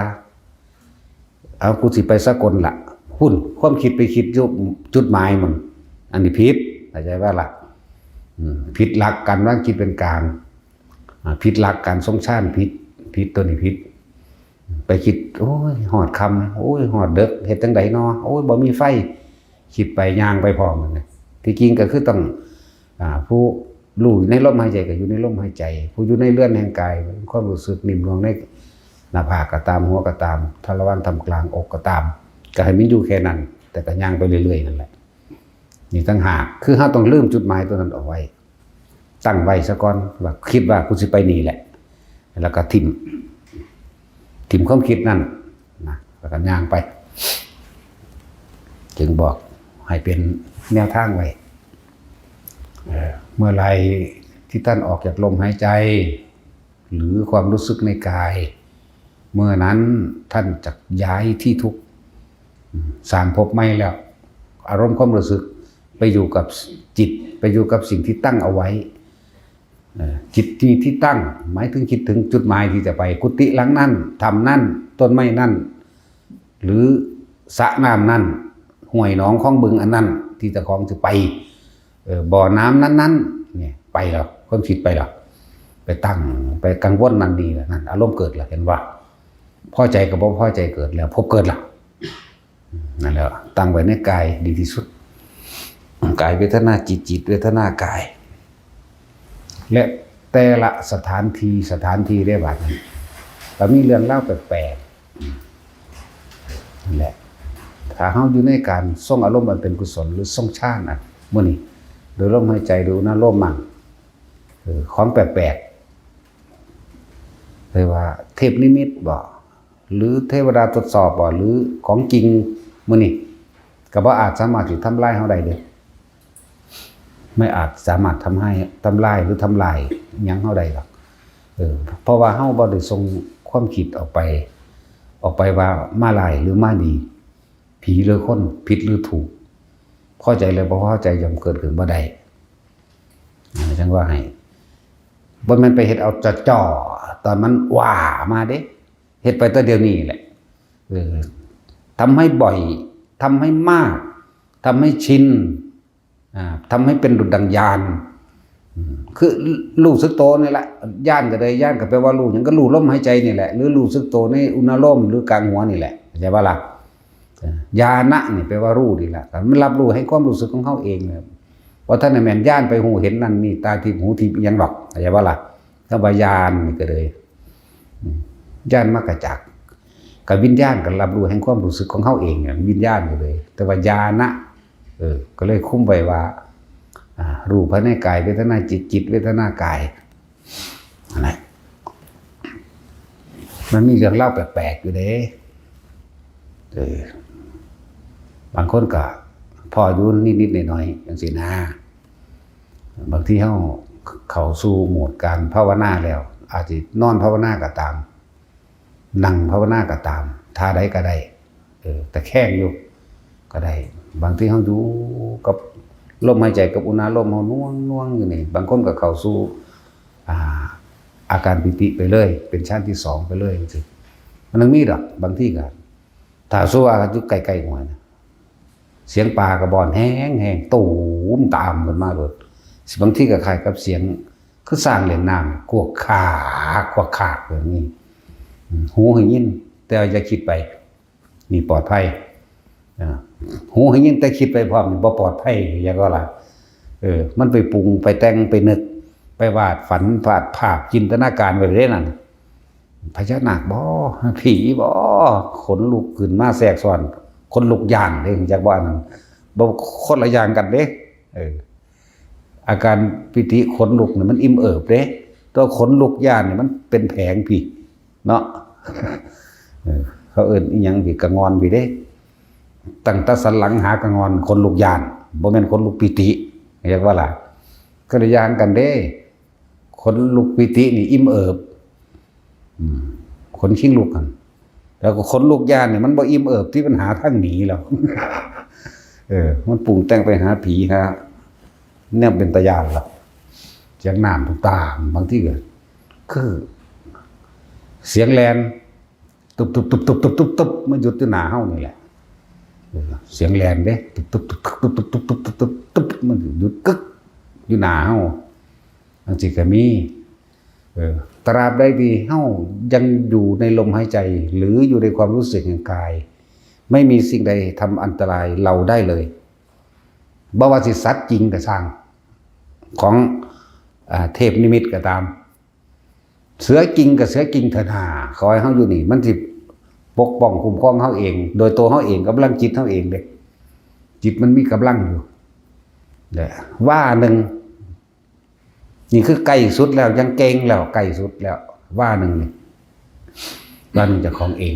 เอากูสิไปสกลล่ะหุ่นความคิดไปคิดจุดหมายมันอันนี้ผิดเข้าใจว่าล่ะผิดหลักการวางจิตเป็นกลางผิดหลักการทรงชาติผิดตัวนี้ผิดไปคิดโอ้ยหอดคำโอ้ยหอดเด็กเฮ็ดจังไดน้อโอ้ยบ่มีไฟคิดไปย่างไปพร้อมมันที่จริงก็คือต้องผู้รู้ในลมหายใจก็อยู่ในลมหายใจผู้อยู่ในเรือนแห่งกายความรู้สึกนิ่มลงในหน้าผากก็ตามหัวก็ตามทระวันทำกลางอกก็ตามก็ให้มันอยู่แค่นั้นแต่ก็ย่างไปเรื่อยๆนั่นแหละนี่ตั้งหากคือเฮาต้องลืมจุดหมายตัวนั้นเอาไว้ตั้งไว้ซะก่อนว่าคิดว่ากูสิไปนี่แหละแล้วก็ทิ่มความคิดนั่นนะแล้วก็ย่างไปจึงบอกให้เป็นแนวทางไว้เมื่อไรที่ท่านออกจากลมหายใจหรือความรู้สึกในกายเมื่อนั้นท่านจะย้ายที่ทุกสร้างภพใหม่แล้วอารมณ์ความรู้สึกไปอยู่กับจิตไปอยู่กับสิ่งที่ตั้งเอาไว้จิตที่ตั้งหมายถึงคิดถึงจุดหมายที่จะไปกุฏิหลังนั่นทำนั่นต้นไม้นั่นหรือสระน้ำนั่นห้วยหนองคลองบึงอันนั้นที่จะของจะไปบ่อน้ำนั้นเนี่ยไปแล้วความคิดไปแล้วไปตั้งไปกังวลนั่นดีแล้วนั่นอารมณ์เกิดแล้วเห็นว่าพอใจกับบ่พอใจเกิดแล้วพบเกิดแล้วนั่นแหละตั้งไว้ในกายดีที่สุดกายเวทนาจิตเวทนากายและแต่ละสถานที่ได้บัดนี้แต่มีเรื่องเล่าแปลกๆนั่นแหละถ้าเฮาอยู่ในการทรงอารมณ์มันเป็นกุศลหรือทรงฌานมื้อนี้โดยลมหายใจดูนะลมมั่งของแปลกๆเลยว่าเทพนิมิตบ่หรือเทวดาทดสอบบ่หรือของจริงมื้อนี้ก็บ่อาจสามารถสิทำลายเฮาได้เด้ไม่อาจสามารถทำลายหรือทำลายหยังเฮาได้หรอกเพราะว่าเฮาบ่ได้ส่งความคิดออกไปว่ามาลายหรือมาดีผีหรือคนผิดหรือถูกพอใจเลยบ่พอใจย่อมเกิดขึ้นบ่ได้จังว่าให้บ่แม่นไปเฮ็ดเอาจ่อตอนมันว่ามาเด้เฮ็ดไปแต่เดี๋ยวนี้แหละทำให้บ่อยทำให้มากทำให้ชินทำให้เป็นดุจดังยานคือรู้สึกโตนี่แหละย่านก็ได้ย่านก็แปลว่ารู้หยังก็รู้ลมหายใจนี่แหละหรือรู้สึกโตในอุณาโลมหรือกลางหัวนี่แหละเข้าใจบ่ล่ะญาณะนี่แปลว่ารู้นี่แหละแต่มันรับรู้ให้ความรู้สึกของเขาเองเนี่ยเพราะท่านแม่นย่านไปหูเห็นนั่นนี่ตาทิพย์หูทิพย์ยังหรอกเข้าใจบ่ล่ะถ้าว่าญาณนี่ก็เลยญาณมากระจักกับวิญญาณก็รับรู้ให้ความรู้สึกของเขาเองเนี่ยวิญญาณอยู่เลยแต่ว่าญาณะก็เลยคุ้มไว้ว่ารูปภายในกายเวทนาจิตเวทนากายอะไรมันมีเรื่องเล่าแปลกๆอยู่เด้บางคนก็พออยู่นิดๆหน่อยๆอย่างสินะบางทีเขาสู่โหมดการภาวนาแล้วอาจจะนอนภาวนาก็ตามนั่งภาวนาก็ตามท่าใดก็ได้แต่แข้งอยู่ก็ได้บางทีเขาอยู่กับลมหายใจกับอุณาโลมเขาน่วงอยู่นี่บางคนก็เข้าสู่อาการปิติไปเลยเป็นชั้นที่2ไปเลยจริงๆมันมีดอกบางที่ก็ถ้าสู้ว่าอยู่ใกล้ๆหัวเสียงปลากระบอนแห้งตูมตามกันมาเลยบางที่ก็คล้ายกับเสียงคือสร้างเหรียญน้ำกวกขาดแบบนี้หูให้ยินแต่อย่าคิดไปนี่ปลอดภัยหูให้ยินแต่คิดไปพร้อมบ่ปลอดภัยอย่างก็ล่ะมันไปปรุงไปแต่งไปนึกไปวาดฝันวาดภาพจินตนาการไปเรื่อยนั่นพญานาคบ่ผีบ่ขนลุกขึ้นมาแทรกซ้อนคนลุกย่างเด้จากว่านั้นบ่คนละอย่างกันเด้อาการปิติขนลุกเนี่ยมันอิ่มเอิบเด้ตัวขนลุกย่านเนี่ยมันเป็นแผงพี่เนาะเขาเอิ้นอีหยังพี่กะงอนพี่เด้ตั้งแต่สันหลังหากะงอนคนลุกย่านบ่แม่นคนลุกปิติ เรียกว่าล่ะก็ได้ยางกันเด้คนลุกปิตินี่อิ่มเอิบคนชิงลุกกันแล้วก็คนลุกยานเนี่ยมันบ่อิ่มเอิบที่ปัญหาทางหนีแล้วมันปรุงแต่งไปหาผีฮะเนี่ยเป็นตะยานแล้วเสียงน้ำทุกตามบางที่ก็คือเสียงแลนตุบตุบตุบตุบตุบตุบตุบมันหยุดที่หน้าเฮานี่แหละเสียงแลนเด้ตุบตุบตุบตุบตุบตุบตุบตุบตุบตุบมันหยุดกึกอยู่หน้าเฮาบางทีก็มีตราบใดที่เฮายังอยู่ในลมหายใจหรืออยู่ในความรู้สึกแห่งกายไม่มีสิ่งใดทำอันตรายเราได้เลยบ่ว่าสิสัตว์จริงก็สร้างของเทพนิมิตก็ตามเสือจริงกับเสือจริงเถิดหาขอให้เฮาอยู่นี่มันสิปกป้องคุ้มครองเฮาเองโดยตัวเฮาเองกำลังจิตเฮาเองเด้จิตมันมีกำลังอยู่ว่าหนึ่งนี่คือใกล้สุดแล้วยังเก่งแล้วใกล้สุดแล้วว่าหนึ่งนี่ว่าหนึ่งจะของเอง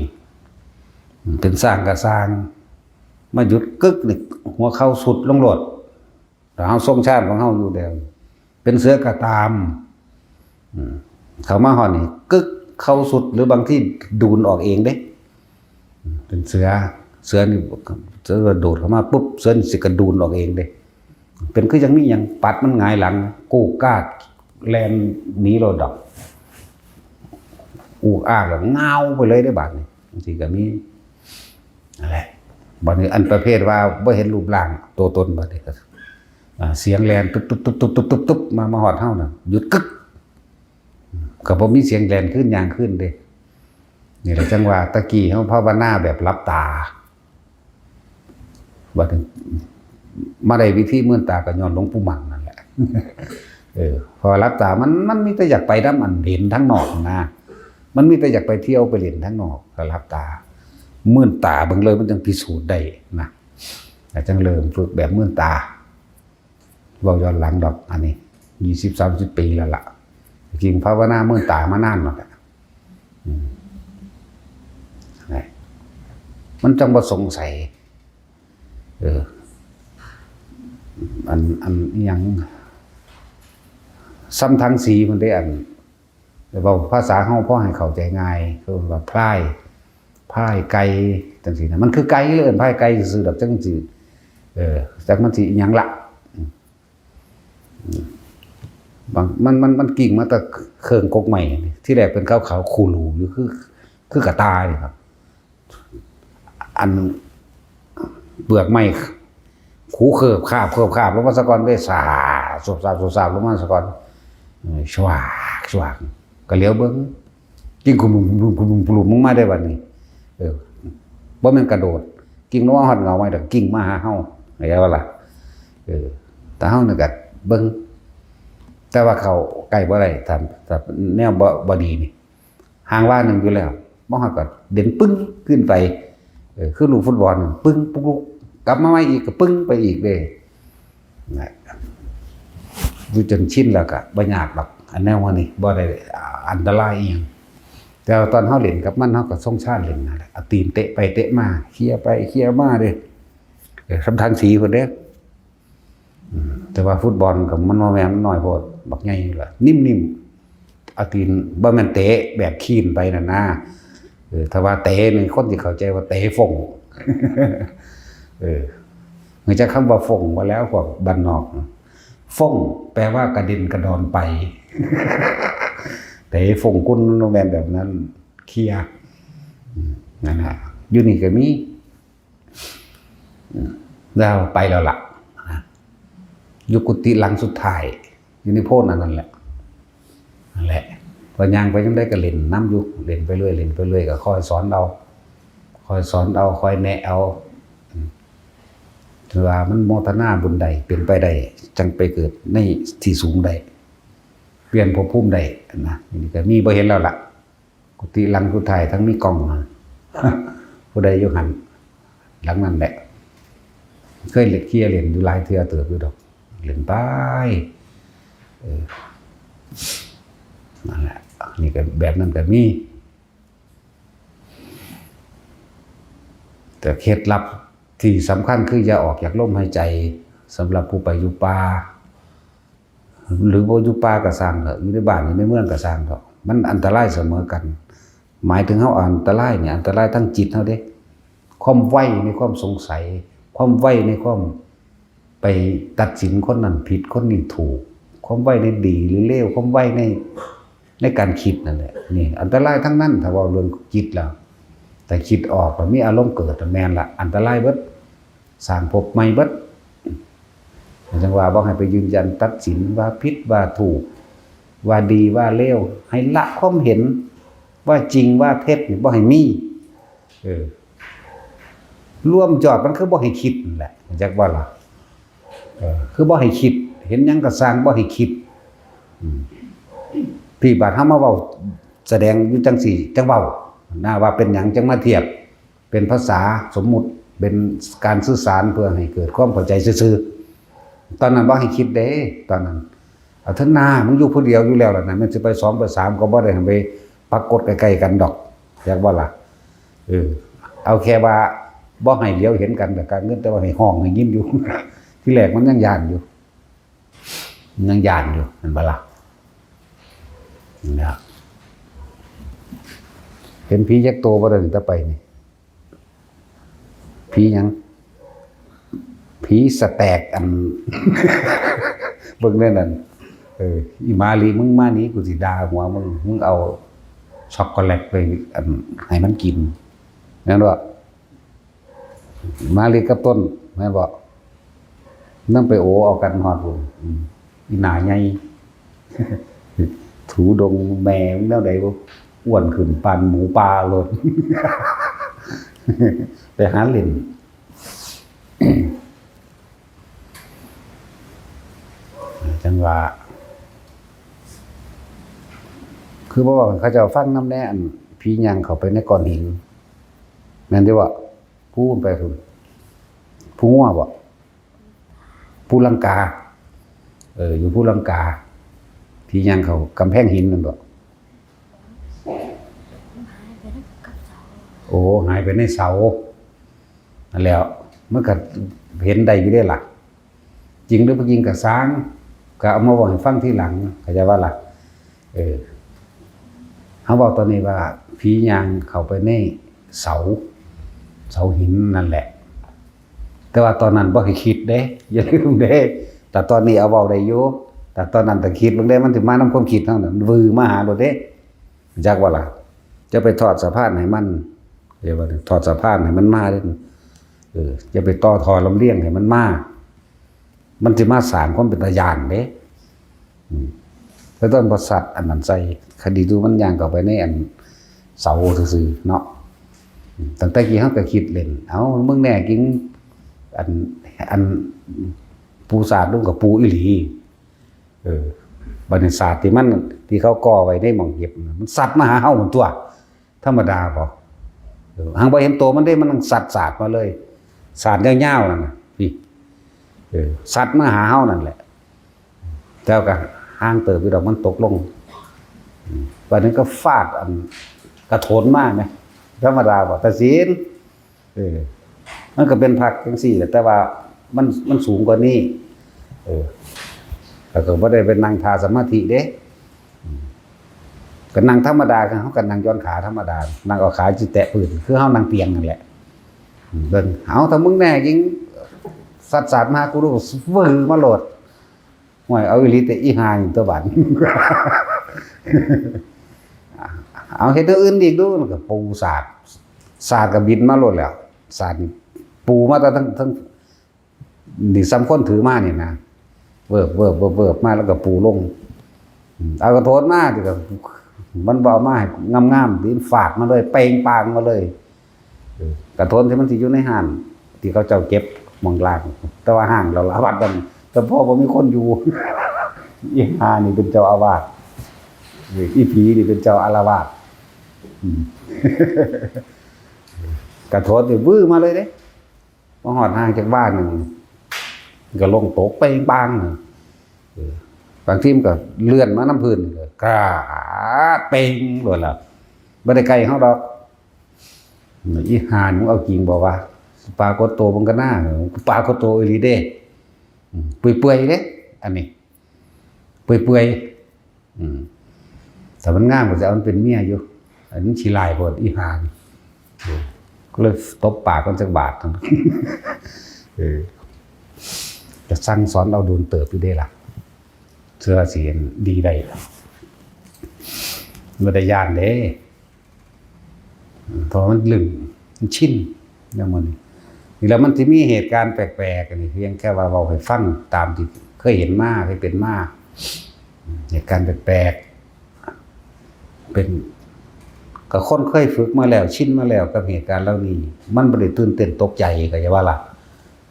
เป็นสร้างกับสร้างมาหยุดกึกนี่หัวเข้าสุดลงโหลดแต่เฮาทรงชาติของเฮาอยู่เดียวเป็นเสือกระตามเขามาหอนี่กึกเข้าสุดหรือบางที่ดูนออกเองเด้เป็นเสือนี่เสือโดดเข้ามาปุ๊บเสือนี่สิกระดูนออกเองเด้เป็นคือยังมีอย่างปัดมันหงายหลังกู้กาดแลนหนีโลดดอกอู้อ้ากแล้วเงาไปเลยได้บาดนี่บางทีก็มีอะไรบางทีอันประเภทว่าบ่เห็นรูปร่างตัวตนบาดนี้ก็เสียงแลนตุ๊บตุ๊บตุ๊บตุ๊บตุ๊บตุ๊บตุ๊บมาหอดเฮาน่ะหยุดกึกก็บ่มีเสียงแลนขึ้นยางขึ้นเด้นี่แหละจังว่าตะกี้เฮาภาวนาแบบหลับตาบัดนี้มาได้วิธีมื่นตาก็ย้อนหลวงปู่มั่นนั่นแหละพอหลับตามันมีแต่อยากไปน้ำอันเห็นทั้งนอกนะมันมีแต่อยากไปเที่ยวไปเล่นทั้งนอกก็หลับตามื่นตาเบิ่งเลยมันจึงพิสูจน์ได้นะแต่จังเริ่มฝึกแบบมื่นตาเว้าย้อนหลังดอกอันนี้20-30 ปีแล้วล่ะจริงภาวนามื่นตามานานแล้วมันจังบ่สงสัยอันยังซ้ำทั้งสีมันได้อันแต่ว่าภาษาเฮาพอให้เข้าใจง่ายคือว่าพายไก่จังซี่นะมันคือไก่เลยพายไก่ซื่อดอกจังซี่จักมันสิหยังละบางมันกิ่งมาแต่เครื่องกกใหม่ที่แรกเป็นขาวๆคูรูอยู่คือกระตายนี่ครับอันเปลือกไม้ขูเคิบคาบลงมาสะก่อนได้สาสบลงมาสะก่อนชวากก็เลี้ยวเบิ่งกิ่งคุมมึงมาได้วันนี้บ่แม่นกระโดดกิ่งลงมาฮอดเงาไว้ดอกกิ่งมาหาเฮาเข้าใจบ่ล่ะแต่เฮานี่ก็เบิ่งแต่ว่าเขาใกล้บ่ได้ถ้าแนวบ่ดีนี่ห่างว่านึงอยู่แล้วบ่ฮอดก็เด่นปึ้งขึ้นไปคือลูกฟุตบอลปึ้งปุ๊กกลับมาใหม่อีกก็ปึ้งไปอีกเด้นะดูจนชินแล้วก็บ่ยากดอกอันแนวว่านี่บ่ได้อันตรายอีหยังแต่ตอนเฮาเล่นกับมันเฮาก็ทรงชาติเล่นนั่นแหละเอาตีนเตะไปเตะมาเคลียร์ไปเคลียร์มาเด้สำทางสีพุ่นเด้แต่ว่าฟุตบอลก็มันบ่แม่นน้อยโพดบักใหญ่ล่ะนิ่มๆเอาตีนบ่แม่นเตะแบบคีนไปนั่นนะถ้าว่าเตะนี่คนสิเข้าใจว่าเตะฟงเหมือนจะคำว่าฟงว่าแล้วพวกบ้านนอกฟงแปลว่ากระดินกระดอนไปแต่ฟงกุ้นโนแมนแบบนั้นเคลียร์นั่นฮะอยู่นี่ก็มีแล้วไปแล้วล่ะอยู่กุฏิหลังสุดท้ายอยู่ในโพดนั่นแหละพอย่างไปยังได้ก็เล่นน้ำอยู่เล่นไปเรื่อยก็คอยสอนเอาคอยแนะเอาถือว่ามันโมทนาบุญใดเป็นไปได้จังไปเกิดในที่สูงใดเปลี่ยนภพภูมิใดนะนี่ก็มีบ่เห็นแล้วล่ะกุฏิหลังสุดท้ายทั้งมีกล้องผู้ใดอยู่หันหลังนั้นแหละเคยเล่นเคลียร์เล่นอยู่หลายเทื่อเติบอยู่ดอกเล่นไปนั่นแหละนี่ก็แบบนั้นก็มีแต่เคล็ดลับที่สำคัญคืออย่าออกจากลมหายใจสำหรับผู้ไปอยู่ป่า หรือบ่อยู่ป่าก็สร้างเถอะอยู่ในบ้านอยู่ในเมืองก็สร้างเถอะมันอันตรายเสมอกัน หมายถึงเฮาอันตรายเนี่ยอันตรายทั้งจิตเฮาเด้ความไวในความสงสัยความไวในความไปตัดสินคนนั้นผิดคนนี้ถูกความไวในดีหรือเลวความไวในการคิดนั่นแหละนี่อันตรายทั้งนั้นถ้าว่าเรื่องจิตแล้วแต่คิดออกแล้วมีอารมณ์เกิดแม่นละอันตรายเบิดสร้างภพใหม่เบิดจังว่าบ่ให้ไปยืนยันตัดสินว่าผิดว่าถูกว่าดีว่าเลวให้ละความเห็นว่าจริงว่าเท็จนี่บ่ให้มีร่วมจอดมันคือบ่ให้คิดนั่นแหละจักว่าล่ะคือบ่ให้คิดเห็นหยังก็สร้างบ่ให้คิดพี่บาดเฮามาเว้าแสดงอยู่จังสี่จังเว้าน่าว่าเป็นหยังจังมาเทียบเป็นภาษาสมมุติเป็นการสื่อสารเพื่อให้เกิดความเข้าใจซื่อๆตอนนั้นบ่ให้คิดเด้ตอนนั้นเอาเถอะนามึงอยู่ผู้เดียวอยู่แล้วล่ะนะมันสิไป2ไป3ก็บ่ได้ไปปรากฏใกล้ๆกันดอกอยากว่าล่ะเอาแค่ว่าบ่ให้เดียวเห็นกันแต่การเงินแต่ว่าให้ห้องให้ยิ้มอยู่ ที่แรกมันยังย่านอยู่มันบ่ล่ะนะเห็นผียักษ์โตบ่ได้ต่อไปนี่ผีหยังผีสแตกอัน เบิ่งได้นั่นอีมาลีมึงมานี้กูสิด่าหัวมึงเอาช็อกโกแลตไปอันให้มันกินแม่นบ่มาลีกับต้นแม่นบ่นำไปโอเอากันฮอดพุ่นอีหน้าใหญ่ ถูดงแมวแนวใดบ่อ้วนขึ้นปานหมูปลาโลด ไปหาเล่น จังว่าคือบ่ว่าเขาจะฟังนำแน่อันผีหยังเข้าไปในก้อนหินแม่นติว่าผู้ไปพุ่นผู้งัวบ่ผู้ลังกาอยู่ผู้ลังกาผีหยังเขากำแพงหินนั่นบ่โอ้หายไปในเสานั่นแล้วมันก็เห็นได้อยู่ได้ล่ะจริงหรือบ่จริงก็สร้างก็เอามาบอกให้ฟังทีหลังเข้าใจว่าล่ะเฮาบอกตอนนี้ว่าผียางเข้าไปในเสาหินนั่นแหละแต่ว่าตอนนั้นบ่ให้คิดเด้อย่าลืมเด้แต่ตอนนี้เอาเว้าได้อยู่แต่ตอนนั้นถ้าคิดเบิ่งได้มันสิมานำความคิดทั้งนั้นวือมาหาโดดเด้จักว่าล่ะจะไปทอดสะพานให้มันเรียกว่าทอดสะพานให้มันมาเด้จะไปต่อทอลำเลียงให้มันมามันสิมาสร้างความเป็นตาย่านเด้แล้วต้นบริษัทอันนั้นใส่คดีดูมันย่างเข้าไปในอันเสาซื่อๆเนาะตั้งแต่กี้เฮาก็คิดเล่นเอ้ามึงแน่กินอันปูศาสตร์ร่วมกับปูอีหลีบัดนี้ศาสตร์ที่เขาก่อไว้ในหม่องเก็บมันสัตว์มาหาเฮาหมดตัวธรรมดาบ่หังบ่เห็นโตมันได้มันสัตว์ศาสตร์มาเลยศาสตร์ยาวๆนั่นน่ะพี่สัตว์มาหาเฮานั่นแหละเจ้าก็ห่างเติบอยู่ดอกมันตกลงวันนั้นก็ฟาดอันกระโถนมากไหมธรรมดาบ่ตัดสินมันก็เป็นผักจังซี่แต่ว่ามันสูงกว่านี้แล้วก็บ่ได้เป็นนั่งทาสมาธิเด้ก็นั่งธรรมดาเฮาก็นั่งย้อนขาธรรมดานั่งเอาขาสิแตะพื้นคือเฮานั่งเตียงนั่นแหละเบิ่งเอาถ้ามึงแน่จริงสัตว์ศาสตร์มากูรู้วือมาโหลดห่วยเอาอีหลีแต่อีห่านี่ตัวบัด เอาเฮ็ดอื่นอีกดูมันก็ปูศาสตร์ก็บินมาโลดแล้วศาสตร์นี่ปูมาแต่ทั้งนี่ซ้ำคนถือมานี่นะเวิบมาแล้วก็ปูลงเอากระโถนมาที่ก็มันบ่เอามาให้งามๆดินฝาดมาเลยเปงปางมาเลยกระโถนที่มันสิอยู่ในห้างที่เขาเจ้าเก็บมองล่างแต่ว่าห้างเราละวัดกันแต่พ่อบ่มีคนอยู่ อีห่านี่เป็นเจ้าอาวาสอีผีนี่เป็นเจ้าอารวาสกระโถนนี่วื้อมาเลยเด้มาหอดห่างจากบ้านนึงก็ลงตกไปบางบางทีมันก็เลื่อนมาน้ำพื้นเลยกราดเป่งโดนแล้วบ่ได้ไกลเฮาดอกอีห่านี่เอาจริงบ่ว่าปลากดโตมันก็น่าปลากดโตอีหลีเด้เปื่อยๆเด้อันนี้ เปื่อยแต่มันงามกว่าจะเอามันเป็นเมียอยู่อันนี้ชีลายบดอีหานก็เลยตบปากกันจักบาทจะสั่งสอนเราโดนเติบอยู่ได้ล่ะเสื้อสีดีได้ไม่ได้ย่านเด้เพราะมันลึงมันชินอย่างมันนี่แล้วมันจะมีเหตุการณ์แปลกๆนี่เพียงแค่ว่าเราให้ฟังตามที่เคยเห็นมาเคยเป็นมาเหตุการณ์แปลกๆเป็นกับคนเคยฝึกมาแล้วชินมาแล้วกับเหตุการณ์เหล่านี้มันบ่ได้ตื่นเต้นตกใจก็อย่าว่าล่ะ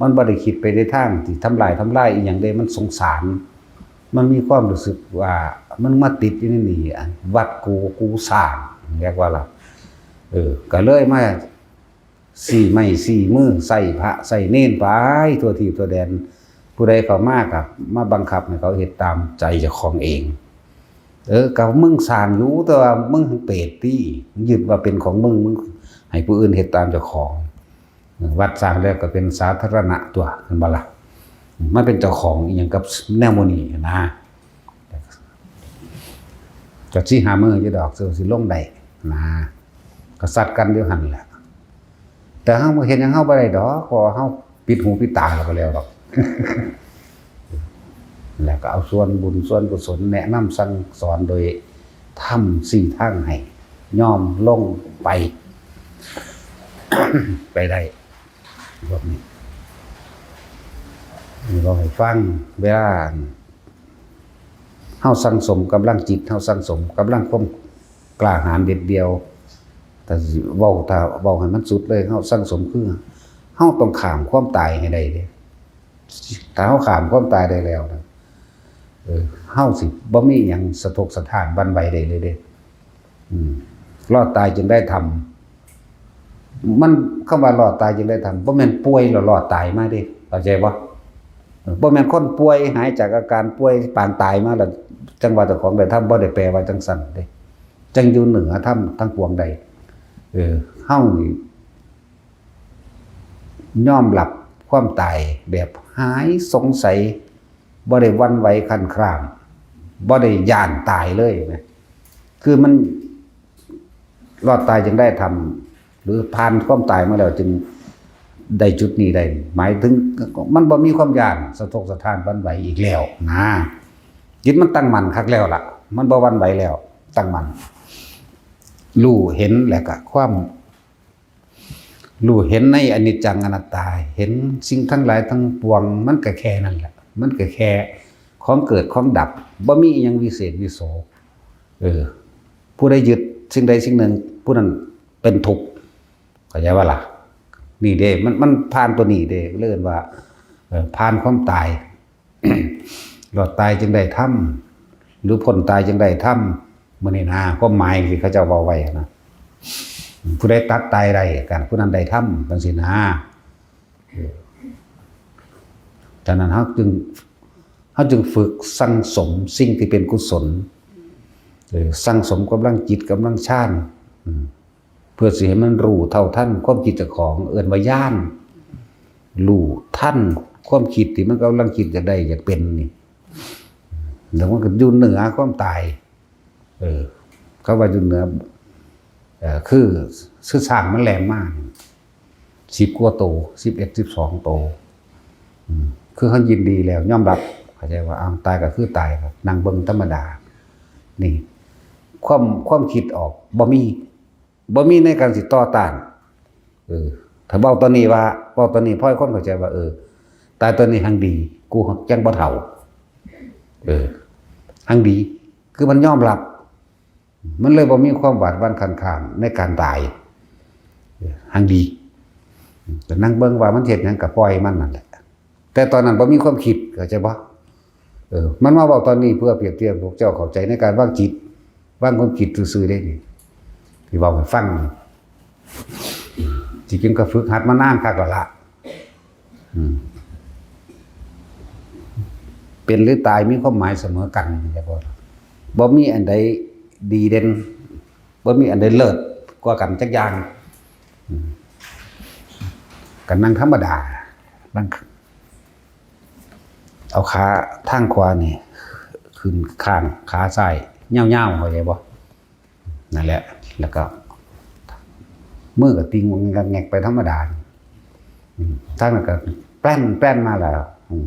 มันบ่ได้คิดไปในทางที่ทำลายอีกอย่างใดมันสงสารมันมีความรู้สึกว่ามันมาติดอยู่ในนี่วัดกูสร้างเรียกว่าล่ะก็เลยมาสี่ไม้สี่มือใส่พระใส่เน้นไปทั่วทีทั่วแดนผู้ใดเขามากกับมาบังคับให้เขาเฮ็ดตามใจเจ้าของเองกับมึงสร้างอยู่แต่ว่ามึงเปรตตี้ยึดว่าเป็นของมึงให้ผู้อื่นเฮ็ดตามเจ้าของวัดสร้างแล้วก็เป็นสาธารณะตัวเห็นบ่ล่ะมันเป็นเจ้าของอย่างกับแนวโมนี่นะก็สิหามืออยู่ดอกสิลงได้นะก็สัตว์กันอยู่หั่นแหละแต่เฮาบ่เห็นหยังเฮาบ่ได้ดอกเพราะเฮาปิดหูปิดตาแล้วก็แล้วดอกแล้วก็เอาส่วนบุญส่วนกุศลแนะนำสั่งสอนโดยทำสี่ทางให้ยอมลงไป ไปได้แบบนี้เราให้ฟังเวลาเฮาสั่งสมกำลังจิตเฮาสั่งสมกำลังความกล้าหาญเด็ดเดียวแต่เว้าถ้าเว้าให้มันสุดเลยเฮาสั่งสมคือเฮาต้องข้ามความตายให้ได้เด้ถ้าเฮาข้ามความตายได้แล้วนะเฮาสิบ่มีหยังสะทกสะท้านบั่นไหวได้เลยเด้รอดตายจึงได้ทำมันคำว่ารอดตายจึงได้ทำบ่แม่นป่วยแล้วรอดตายมาเด้เข้าใจบ่บ่แม่นคนป่วยหายจากอาการป่วยปานตายมาแล้วจังว่าเจ้าของได้ทำบ่ได้แปลว่าจังซั่นเด้จังอยู่เหนือธรรมทั้งปวงใดเฮานี่ยอมรับความตายแบบหายสงสัยบ่ได้หวั่นไหวครั่นครามบ่ได้ย่านตายเลยนะคือมันรอดตายจึงได้ทำหรือผ่านความตายมาแล้วจึงได้จุดนี้ได้หมายถึงมันบ่มีความย่านสะทกสะท้านหวั่นไหวอีกแล้วนะจิตมันตั้งมั่นคักแล้วล่ะมันบ่หวั่นไหวแล้วตั้งมั่นรู้เห็นแล้วก็ความรู้เห็นในอนิจจังอนัตตาเห็นสิ่งทั้งหลายทั้งปวงมันก็แค่นั้นแหละมันก็แค่ของเกิดของดับบ่มีหยังวิเศษวิโสผู้ใดยึดสิ่งใดสิ่งหนึ่งผู้นั้นเป็นทุกข์เข้าใจว่าล่ะนี่เด้มันผ่านตัวนี้เด้เรียกว่าผ่านความตาย รอดตายจึงได้ทำหรือพ้นตายจึงได้ทำมื้อนี้นะความหมายที่เขาเจ้าเว้าไว้นะผู้ใดตัดตายได้กันผู้นั้นได้ทำจังซี่นะฉะนั้นเฮาจึงฝึกสั่งสมสิ่งที่เป็นกุศลสั่งสมกำลังจิตกำลังฌานเพื่อสิให้มันรู้เท่าทันความคิดเจ้าของเอิ้นว่าญาณรู้ทันความคิดที่มันกำลังคิดจะได้อยากเป็นนี่แล้วมันก็อยู่เหนือความตายเขาว่าอยู่เหนือคือสร้างมันแรงมาก10กว่าโต11 12โตคือเขายินดีแล้วยอมรับเข้าใจว่าตายก็คือตายครับนั่งเบิ่งธรรมดานี่ความคิดออกบ่มีในการสิต่อต้านถ้าเว้าตอนนี้ว่าเว้าตอนนี้พ่อคนเข้าใจว่าตายตอนนี้หังดีกูจังบ่เฒ่าหังดีคือมันยอมรับมันเลยบ่มีความหวาดหวั่นคันคามในการตายหังดีแต่นั่งเบิ่งว่ามันเฮ็ดหยังก็ปล่อยมันนั่นแหละแต่ตอนนั้นบ่มีความคิดเข้าใจบ่มันมาบอกตอนนี้เพื่อเปรียบเทียบพวกเจ้าเข้าใจในการวางจิตวางความคิดซื่อๆได้นี่ที่เว้าให้ฟังจริงๆก็ฝึกหัดมานานคักแล้วล่ะเป็นหรือตายมีความหมายเสมอกันเข้าใจบ่มีอันใดดีเด่นบ่มีอันใดเลิศกว่ากันจักอย่างกันนั่งธรรมดานั่งเอาขาทางขวานี่ ขึ้นข้างขาซ้ายเง่าๆเข้าใจบ่นั่นแหละแล้วก็มือก็ติงแงกไปธรรมดาท่านก็แป้นมาแล้ว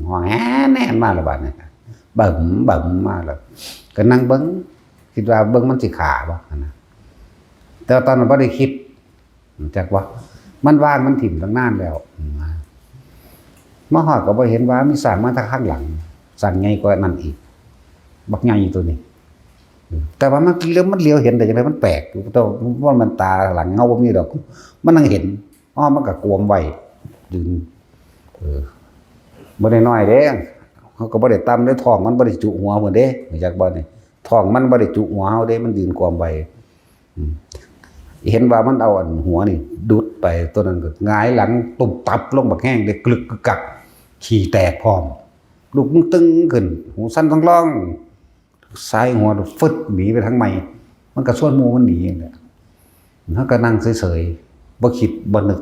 ห้องแน่นมาแล้วบัดนี้บิ่มมาแล้วก็นั่งเบิ่งคิดว่าเบิ่งมันสิขาบ่นะแต่ตอนนั้นบ่ได้คิดจักว่ามันว่างมันถิ่มตั้งนานแล้วมาฮอดก็บ่เห็นว่ามีสร้างมาทางข้างหลังสร้างใหญ่กว่านั้นอีกบักใหญ่ตัวนี้แต่ว่ามันเลี้ยวเห็นได้จังได๋มันแปลกแต่ว่ามันตาหลังเงาบ่มีดอกมันนั่งเห็นมันก็กวมไว้ยืนบ่ได้น้อยเด้เขาก็บ่ได้ต่ำได้ท้องมันบ่ได้จุหัวเพิ่นเด้รู้จักบ่นี่ท้องมันบ่ได้จุหัวเฮาเด้มันยืนกวมไว้เห็นว่ามันเอาอันหัวนี่ดุดไปตัวนั้นก็หงายหลังตุบตับลงบักแห้งได้กลึกกึกกักขี้แตกพร้อมลูกมึงตึงขึ้นหูสั้นท้องร่องซ้ายหัวฟึดหนีไปทางใหม่มันก็ส่วนหมู่มันหนีอย่างเงี้ยเฮาก็นั่งเฉยๆบ่คิดบ่นึก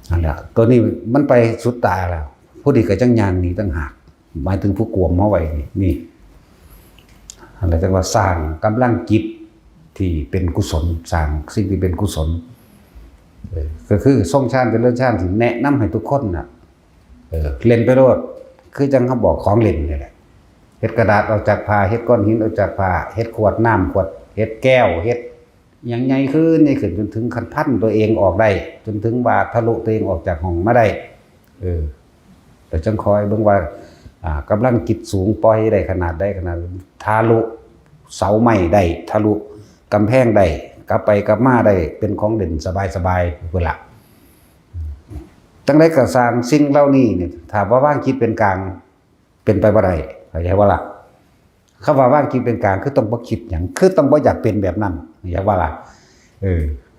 นั่นแหละตัวนี้มันไปสุดตาแล้วผู้ดีก็จังยางหนีต่างหากหมายถึงผู้กวมเฮาไว้นี่อะไรจังว่าสร้างกำลังจิตที่เป็นกุศลสร้างสิ่งที่เป็นกุศลก็คือทรงชาติเป็นเรื่องชาติที่แนะนำให้ทุกคนน่ะเล่นไปโลดคือจังเขาบอกของเล่นนี่แหละเฮ็ดกระดาษออกจากผ้าเฮ็ดก้อนหินออกจากผ้าเฮ็ดขวดน้ำขวดเฮ็ดแก้วเฮ็ดอย่างใหญ่ขึ้นจนถึงขั้นพันตัวเองออกได้จนถึงว่าทะลุตัวเองออกจากห้องมาได้แต่จังคอยเบิ่งว่ากำลังจิตสูงปล่อยได้ขนาดทะลุเสาไม้ได้ทะลุกำแพงได้กลับไปกลับมาได้เป็นของเด่นสบายๆเวลาตั้งแต่ก็สร้างสิ่งเหล่านี้เนี่ยถ้าว่าว่างคิดเป็นกลางเป็นไปบ่ได้เข้าใจว่าล่ะคำว่าว่างคิดเป็นกลางคือต้องบ่คิดหยังคือต้องบ่อยากเป็นแบบนั้นเข้าใจว่าล่ะ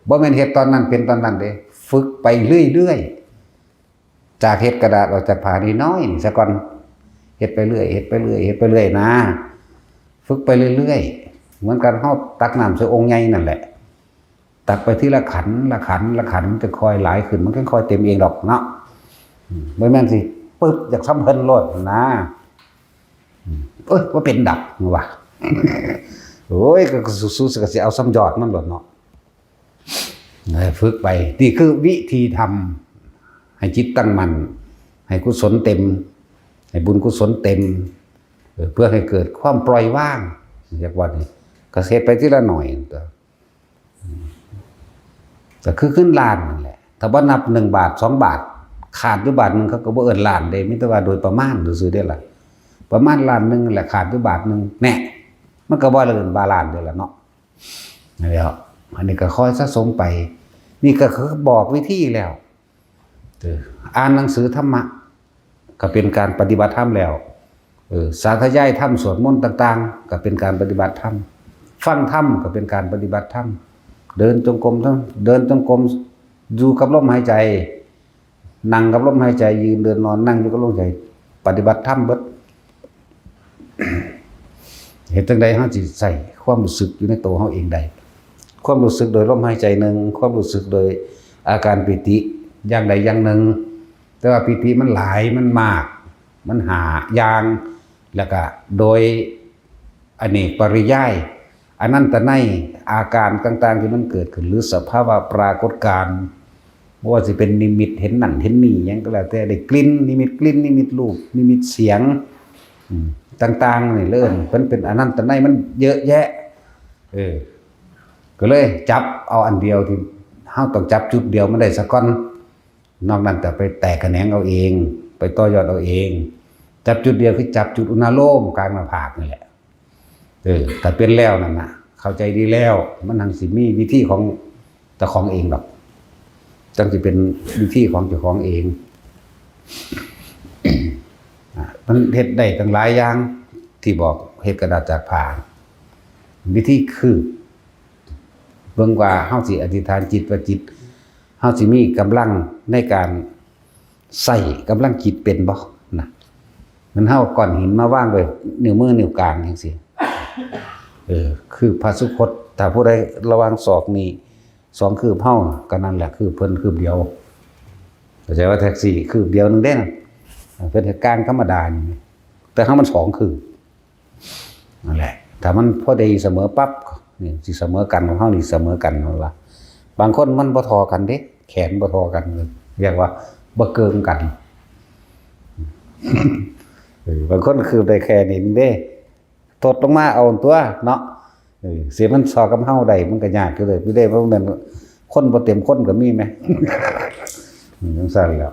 บ่แม่นเฮ็ดตอนนั้นเป็นตอนนั้นเด้ฝึกไปเรื่อยๆจากเฮ็ดกระดาษออกจากผ้าน้อยๆซะก่อนเฮ็ดไปเรื่อยนะฝึกไปเรื่อยๆเหมือนกันเฮาตักน้ำใส่องค์ใหญ่นั่นแหละตักไปทีละขันจะคอยหลายขึ้นมันก็ค่อยเต็มเองดอกเนาะบ่แม่นสิปึ๊บอยากซ้ำเพิ่นโลดนะว่าเป็นดับว่ะโอ้ยก็สู้ๆก็สิเอาซ้ำยอดมันโลดเนาะฝึกไปนี่คือวิธีทำให้จิตตั้งมั่นให้กุศลเต็มให้บุญกุศลเต็มเพื่อให้เกิดความปล่อยวางเรียกว่านี่ก็เสร็จไปทีละหน่อยแต่คือขึ้นล้านนั่นแหละถ้าว่านับ1 บาท 2 บาทขาดอยู่บาทนึงเขาก็บ่เอิ้นล้านได้มีแต่ว่าโดยประมาณซื่อๆได้ล่ะประมาณล้านนึงแหละขาดอยู่บาทนึงแน่มันก็บ่เอิ้นบาล้านได้ล่ะเนาะแล้วอันนี้ก็ค่อยสะสมไปนี่ก็คือบอกวิธีแล้วอ่านหนังสือธรรมะก็เป็นการปฏิบัติธรรมแล้วสาธยายธรรมสวดมนต์ต่างๆก็เป็นการปฏิบัติธรรมฟังธรรมก็เป็นการปฏิบัติธรรมเดินจงกรมอยู่กับลมหายใจนั่งกับลมหายใจยืนเดินนอนนั่งอยู่กับลมหายใจปฏิบัติธรรมเบิดเห็นจังใดเฮาสิใส่ความรู้สึกอยู่ในตัวเฮาเองได้ความรู้สึกโดยลมหายใจนึงความรู้สึกโดยอาการปิติอย่างใดอย่างหนึ่งแต่ว่าปิติมันหลายมันมากมันหาอย่างแล้วก็โดยอเนกปริยายอนันตนัยอาการต่างๆที่มันเกิดขึ้นหรือสภาวะปรากฏการณ์ว่าสิเป็นนิมิตเห็นนั่นเห็นนี่หยังก็แล้วแต่ได้กลิ่นนิมิตกลิ่นนิมิตรูปนิมิตเสียงต่างๆนี่เลิ่นเป็นอนันตนัยมันเยอะแยะก็เลยจับเอาอันเดียวที่เฮาต้องจับจุดเดียวมันได้สักก่อนนอกนั้นแต่ไปแตกแขนงเอาเองไปต่อยอดเอาเองจับจุดเดียวคือจับจุดอุณาโลมกลางหน้าผากนี่แหละแต่เป็นแล้วนั่นน่ะเข้าใจดีแล้วมันทางสิมีวิธีของเจ้าของเองดอกจังสิเป็นวิธีของเจ้าของเองมันเฮ็ดได้ตั้งหลายอย่างที่บอกเฮ็ดกระดาษจากผ้าวิธีคือเบิ่งว่าเฮาสิอธิษฐานจิตว่าจิตเฮาสิมีกำลังในการใส่กำลังจิตเป็นบ่นะมันเฮาก้อนหินมาวางไว้นิ้วมือนิ้วกลางจังซี่คือพระสุคตถ้าผู้ใดระวังศอกนี่2คืบเฮาก็นั่นแหละคือเพิ่นคืบเดียวเข้าใจว่าแท็กซี่คืบเดียวนึงเด้นะเพิ่นเฮ็ดกลางธรรมดานี่แต่เฮามัน2คืบ นั่นแหละถ้ามันพอดีเสมอปั๊บนี่สิเสมอกันของเฮานี่เสมอกันนั่นล่ะบางคนมันบ่ทอกันเด้แขนบ่ทอกันเรียกว่าบ่เกิงกันบางคนคือได้แค่นี้เด้ทดลงมาเอาตัวเนาะเสียมันซอกับเฮาได้มันก็ยากอยู่เลยพี่ได้เพราะมันคนบ่เต็มคนก็มีไหมจังซั่นแล้ว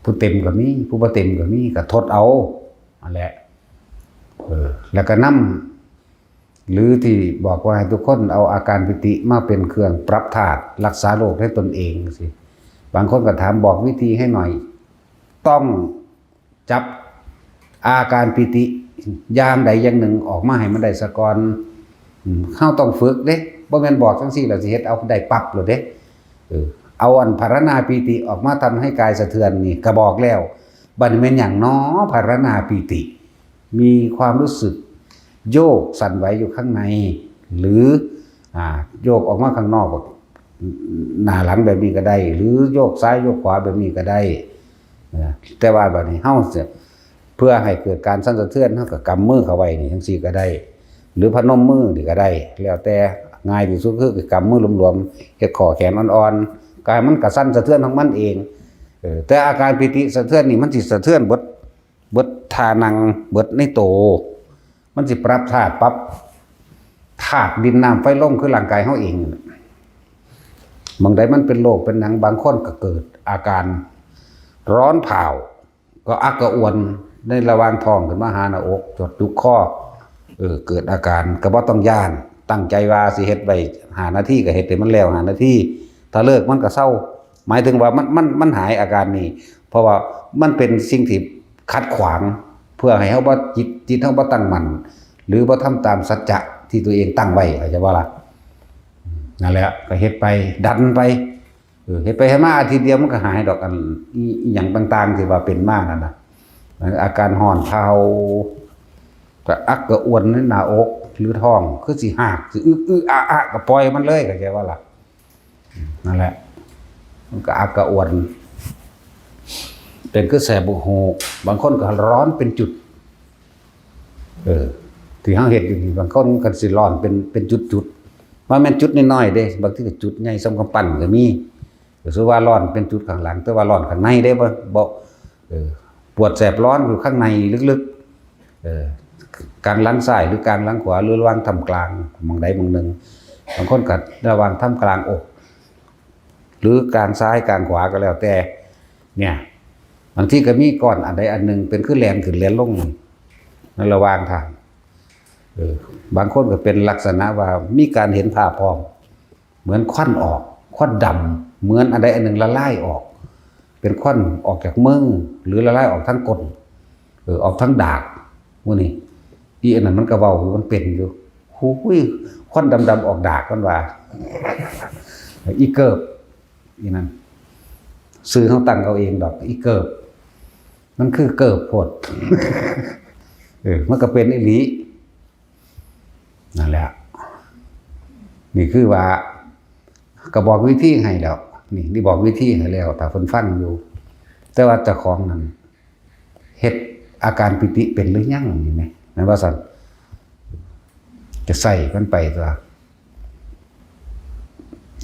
ผู้เต็มก็มีผู้บ่เต็มก็มีก็ทดเอานั่นแหละแล้วก็นำหรือที่บอกว่าให้ทุกคนเอาอาการปิติมาเป็นเครื่องปรับธาตุรักษาโรคให้ตนเองสิบางคนก็ถามบอกวิธีให้หน่อยต้องจับอาการปิติอย่างใดอย่างหนึ่งออกมาให้มันได้สะก่อนเฮาต้องฝึกเด้บ่แม่นบอกจังซี่แล้วสิเฮ็ดเอาได้ปั๊บโลดเด้เอาอันภารณาปีติออกมาทำให้กายสะเทือนนี่ก็บอกแล้วบัดนี้แม่นหยังน้อภารณาปีติมีความรู้สึกโยกสั่นไหวอยู่ข้างในหรือโยกออกมาข้างนอกหน้าหลังแบบนี้ก็ได้หรือโยกซ้ายโยกขวาแบบนี้ก็ได้แต่ว่าบัดนี้เฮาเพื่อให้เกิดการสั่นสะเทือนเฮาก็กำมือเข้าไว้นี่จังซี่ก็ได้หรือพนมมือนี่ก็ได้แล้วแต่ง่ายที่สุดคือกำมือรวมๆเฮ็ดข้อแขนอ่อนๆกายมันก็สั่นสะเทือนของมันเองแต่อาการปิติสะเทือนนี่มันสิสะเทือนเบิดท่านั่งเบิดในโตมันสิปรับธาตุปรับธาตุดินน้ำไฟลมคือร่างกายเฮาเองบางใดมันเป็นโรคเป็นหนังบางคนก็เกิดอาการร้อนเผาก็อักกระอ่วนในระหว่างท้องขึ้นมาหาหน้าอกจดยุกข้อเกิดอาการก็บ่ต้องย่านตั้งใจว่าสิเฮ็ดไว้5 นาทีก็เฮ็ดให้มันแล้ว5 นาทีถ้าเลิกมันก็เศร้าหมายถึงว่ามันหายอาการนี้เพราะว่ามันเป็นสิ่งที่ขัดขวางเพื่อให้เฮาบ่จิตเฮาบ่ตั้งมั่นหรือบ่ทำตามสัจจะที่ตัวเองตั้งไว้เข้าใจบ่ล่ะนั่นแหละก็เฮ็ดไปดันไปเฮ็ดไปให้มาอาทิตย์เดียวมันก็หายดอกอันอีหยังต่างๆที่ว่าเป็นมานั่นน่ะอาการห่อนเผาก็อักกระอ่วนในหน้าอกหรือท้องคือสิหักสิอึอะก็ปล่อยมันเลยเข้าใจว่าล่ะนั่นแหละมันก็อักกระอ่วนเป็นคือแสบหูบางคนก็ร้อนเป็นจุดที่เฮาเฮ็ดอยู่นี่บางคนก็สิร้อนเป็นจุดๆว่าแม่นจุดน้อยๆเด้บางทีก็จุดใหญ่ส่ำกำปั้นก็มีก็คือว่าร้อนเป็นจุดข้างหลังแต่ว่าร้อนข้างในเด้บ่ปวดแสบร้อนอยู่ข้างในลึกๆกลางหลังซ้ายหรือกลางหลังขวาหรือระหว่างท่ามกลางมองใดมองหนึ่งบางคนก็ระหว่างท่ามกลางอกหรือกลางซ้ายกลางขวาก็แล้วแต่เนี่ยบางทีก็มีก้อนอันใดอันหนึ่งเป็นขึ้นแลนขึ้นแลนลงในระหว่างทางบางคนก็เป็นลักษณะว่ามีการเห็นภาพพร้อมเหมือนควันออกควันดำเหมือนอันใดอันหนึ่งละลายออกเป็นควันออกจากมือหรือละลายออกทั้งก้นออกทั้งดากมื้อนี้อีอันนั้นมันก็เว้าอยู่มันเป็นอยู่หูยควันดำๆออกดากกันว่าอีเกิบอีนั่นซื้อเขาตั้งเอาเองดอกอีเกิบมันคือเกิบโพดมันก็เป็นอีหลีนั่นแหละนี่คือว่าก็บอกวิธีให้แล้วนี่บอกวิธีให้แล้วแต่คนฟังอยู่แต่ว่าเจ้าของนั้นเฮ็ดอาการปิติเป็นหรือยังนี่ไหมนั่นว่าสั่นจะใส่มันไปตัว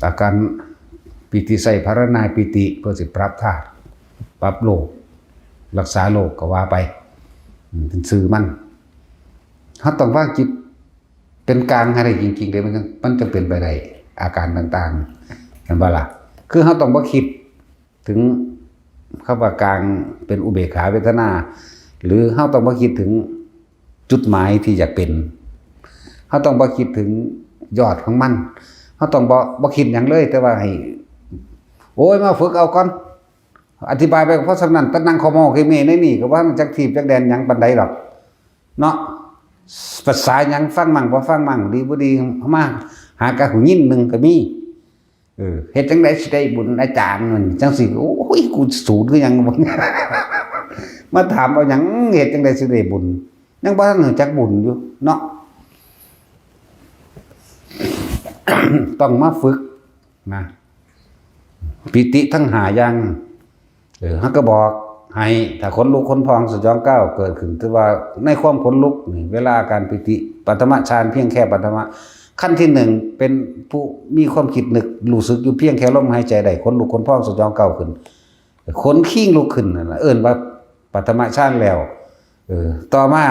อาการปิติใส่ภารณาปิติเพื่อสิปรับธาตุปรับโรครักษาโรคก็ว่าไปเป็นสื่อมันเขาต้องว่าจิตเป็นกลางอะไรจริงๆเลยมันจะเป็นไปได้อาการต่างๆกันบ่ล่ะคือเขาต้องบ่คิดถึงคำว่ากลางเป็นอุเบกขาเวทนาหรือเขาต้องบ่คิดถึงจุดหมายที่อยากเป็นเขาต้องบ่คิดถึงยอดของมันเขาต้องบ่คิดอย่างเลยแต่ว่าให้โอ้ยมาฝึกเอาก่อนอธิบายไปเพราะฉะนั้นตะนังคอมอคือเมในนี่ก็ว่ามันจักทีบจักแดนหยังปานใดหรอกเนาะภาษาหยังฟังมั่งบ่ฟังมั่งดีบ่ดีมาหากะหูยินนึงก็มีเฮ็ดจังได๋สิได้บุญอาจารย์มันจังสิโอ้ยกูสูดคือหยังบ่มาถามเอาหยังเฮ็ดจังได๋สิได้บุญยังบ่ทันรู้จักบุญอยู่เนาะ ต้องมาฝึกนะปิติทั้ง5อย่างเฮาก็บอก ให้ถ้าขนลุกขนพองสยองก้าวเกิดขึ้นถือว่าในความขนลุกนี่เวลาการปิติปฐมฌานเพียงแค่ปฐมขั้นที่หนึ่งเป็นผู้มีความคิดนึกรู้สึกอยู่เพียงแค่ลมหายใจได้ขนลุกขนพองสยองก้าวขึ้นขนขิ้งลุกขึ้นนั่นล่ะว่าปฐมฌานแล้วต่อมา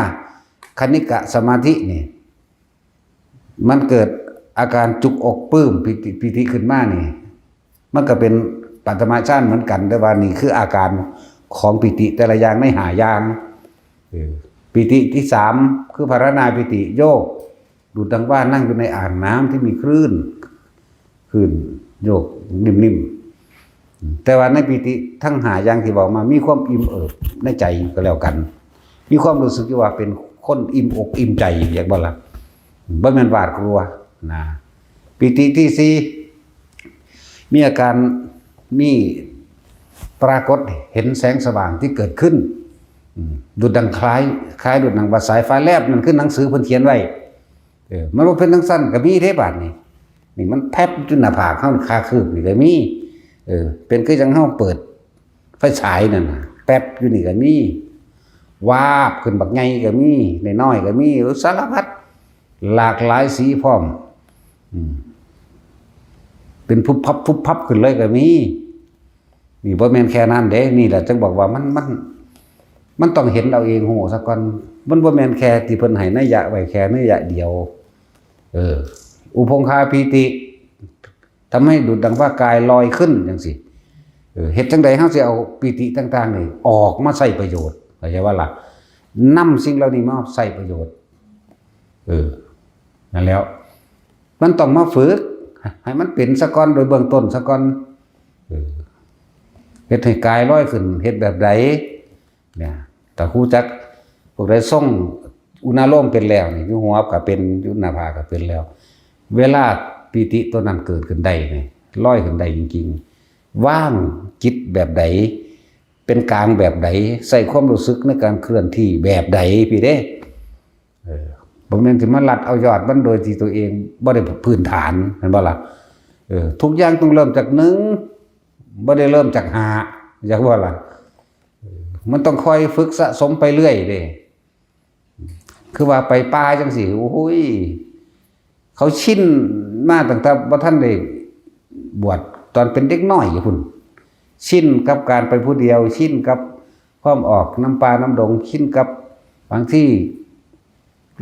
คณิกะสมาธินี่มันเกิดอาการจุกอกปลื้มปิติขึ้นมานี่มันก็เป็นปฐมฌานเหมือนกันแต่ว่านี่คืออาการของปิติแต่ละอย่างในหาอย่างปิติที่สามคือภารณาปิติโยกดูดังว่านั่งอยู่ในอ่างน้ำที่มีคลื่นโยกนิ่มๆแต่ว่าในปิติทั้งหาอย่างที่บอกมามีความอิ่มเอิบในใจก็แล้วกันมีความรู้สึกว่าเป็นคนอิ่มอกอิ่มใจอย่างบ่ล่ะบ่แม่นหวาดกลัวนะปิติที่สี่มีอาการมีปรากฏเห็นแสงสว่างที่เกิดขึ้นดูดังคล้ายดูดังว่าสายฟ้าแลบนั่นคือหนังสือเพิ่นเขียนไว้มันบ่เป็นหนังสั้นก็มีเด้บาดนี่มันแพบอยู่หน้าผากเฮาคาคืบนี่ก็มีเป็นคือจังเฮาเปิดไฟฉายนั่นน่ะแป๊บอยู่นี่ก็มีวาบขึ้นบักใหญ่ก็มีน้อยๆก็มีสารพัดหลากหลายสีพร้อมเป็นพุบพับขึ้นเลยก็มีนี่บ่แม่นแค่นั้นเด้นี่แหละจึงบอกว่ามันต้องเห็นเอาเองโหซะก่อนมันบ่แม่นแค่ที่เพิ่นให้นัยยะไว้แค่นัยยะเดียวอุพงคาปีติทำให้ดุจดังว่ากายลอยขึ้นจังซี่เฮ็ดจังได๋เฮาสิเอาปีติต่างๆนี่ออกมาใช้ประโยชน์เข้าใจว่าล่ะนำสิ่งเหล่านี้มาใช้ประโยชน์นั่นแล้วมันต้องมาฝึกให้มันเป็นซะก่อนโดยเบื้องต้นซะก่อนเฮ็ดให้กายลอยขึ้นเฮ็ดแบบใดเนี่ยแต่ครูจักพวกใดส่งอุณาโลมเป็นแล้วนี่อยู่หัวก็เป็นอยู่หน้าผากก็เป็นแล้วเวลาปีติตัวนั้นเกิดขึ้นได้นี่ลอยขึ้นได้จริงๆว่างจิตแบบใดเป็นกลางแบบใดใส่ความรู้สึกในการเคลื่อนที่แบบใดพี่เด้บ่แม่นสิมาลัดเอายอดมันโดยที่ตัวเองบ่ได้พื้นฐานเห็นบ่ล่ะทุกอย่างต้องเริ่มจาก1บ่ได้เริ่มจาก5อยากว่าล่ะมันต้องคอยฝึกสะสมไปเรื่อยเด้คือว่าไปป่าจังซี่โอ้ยเขาชินมาตั้งแต่บ่ทันได้บวชตอนเป็นเด็กน้อยอยู่พุ่นชินกับการไปผู้เดียวชินกับความออกน้ำป่าน้ำดงชินกับบางที่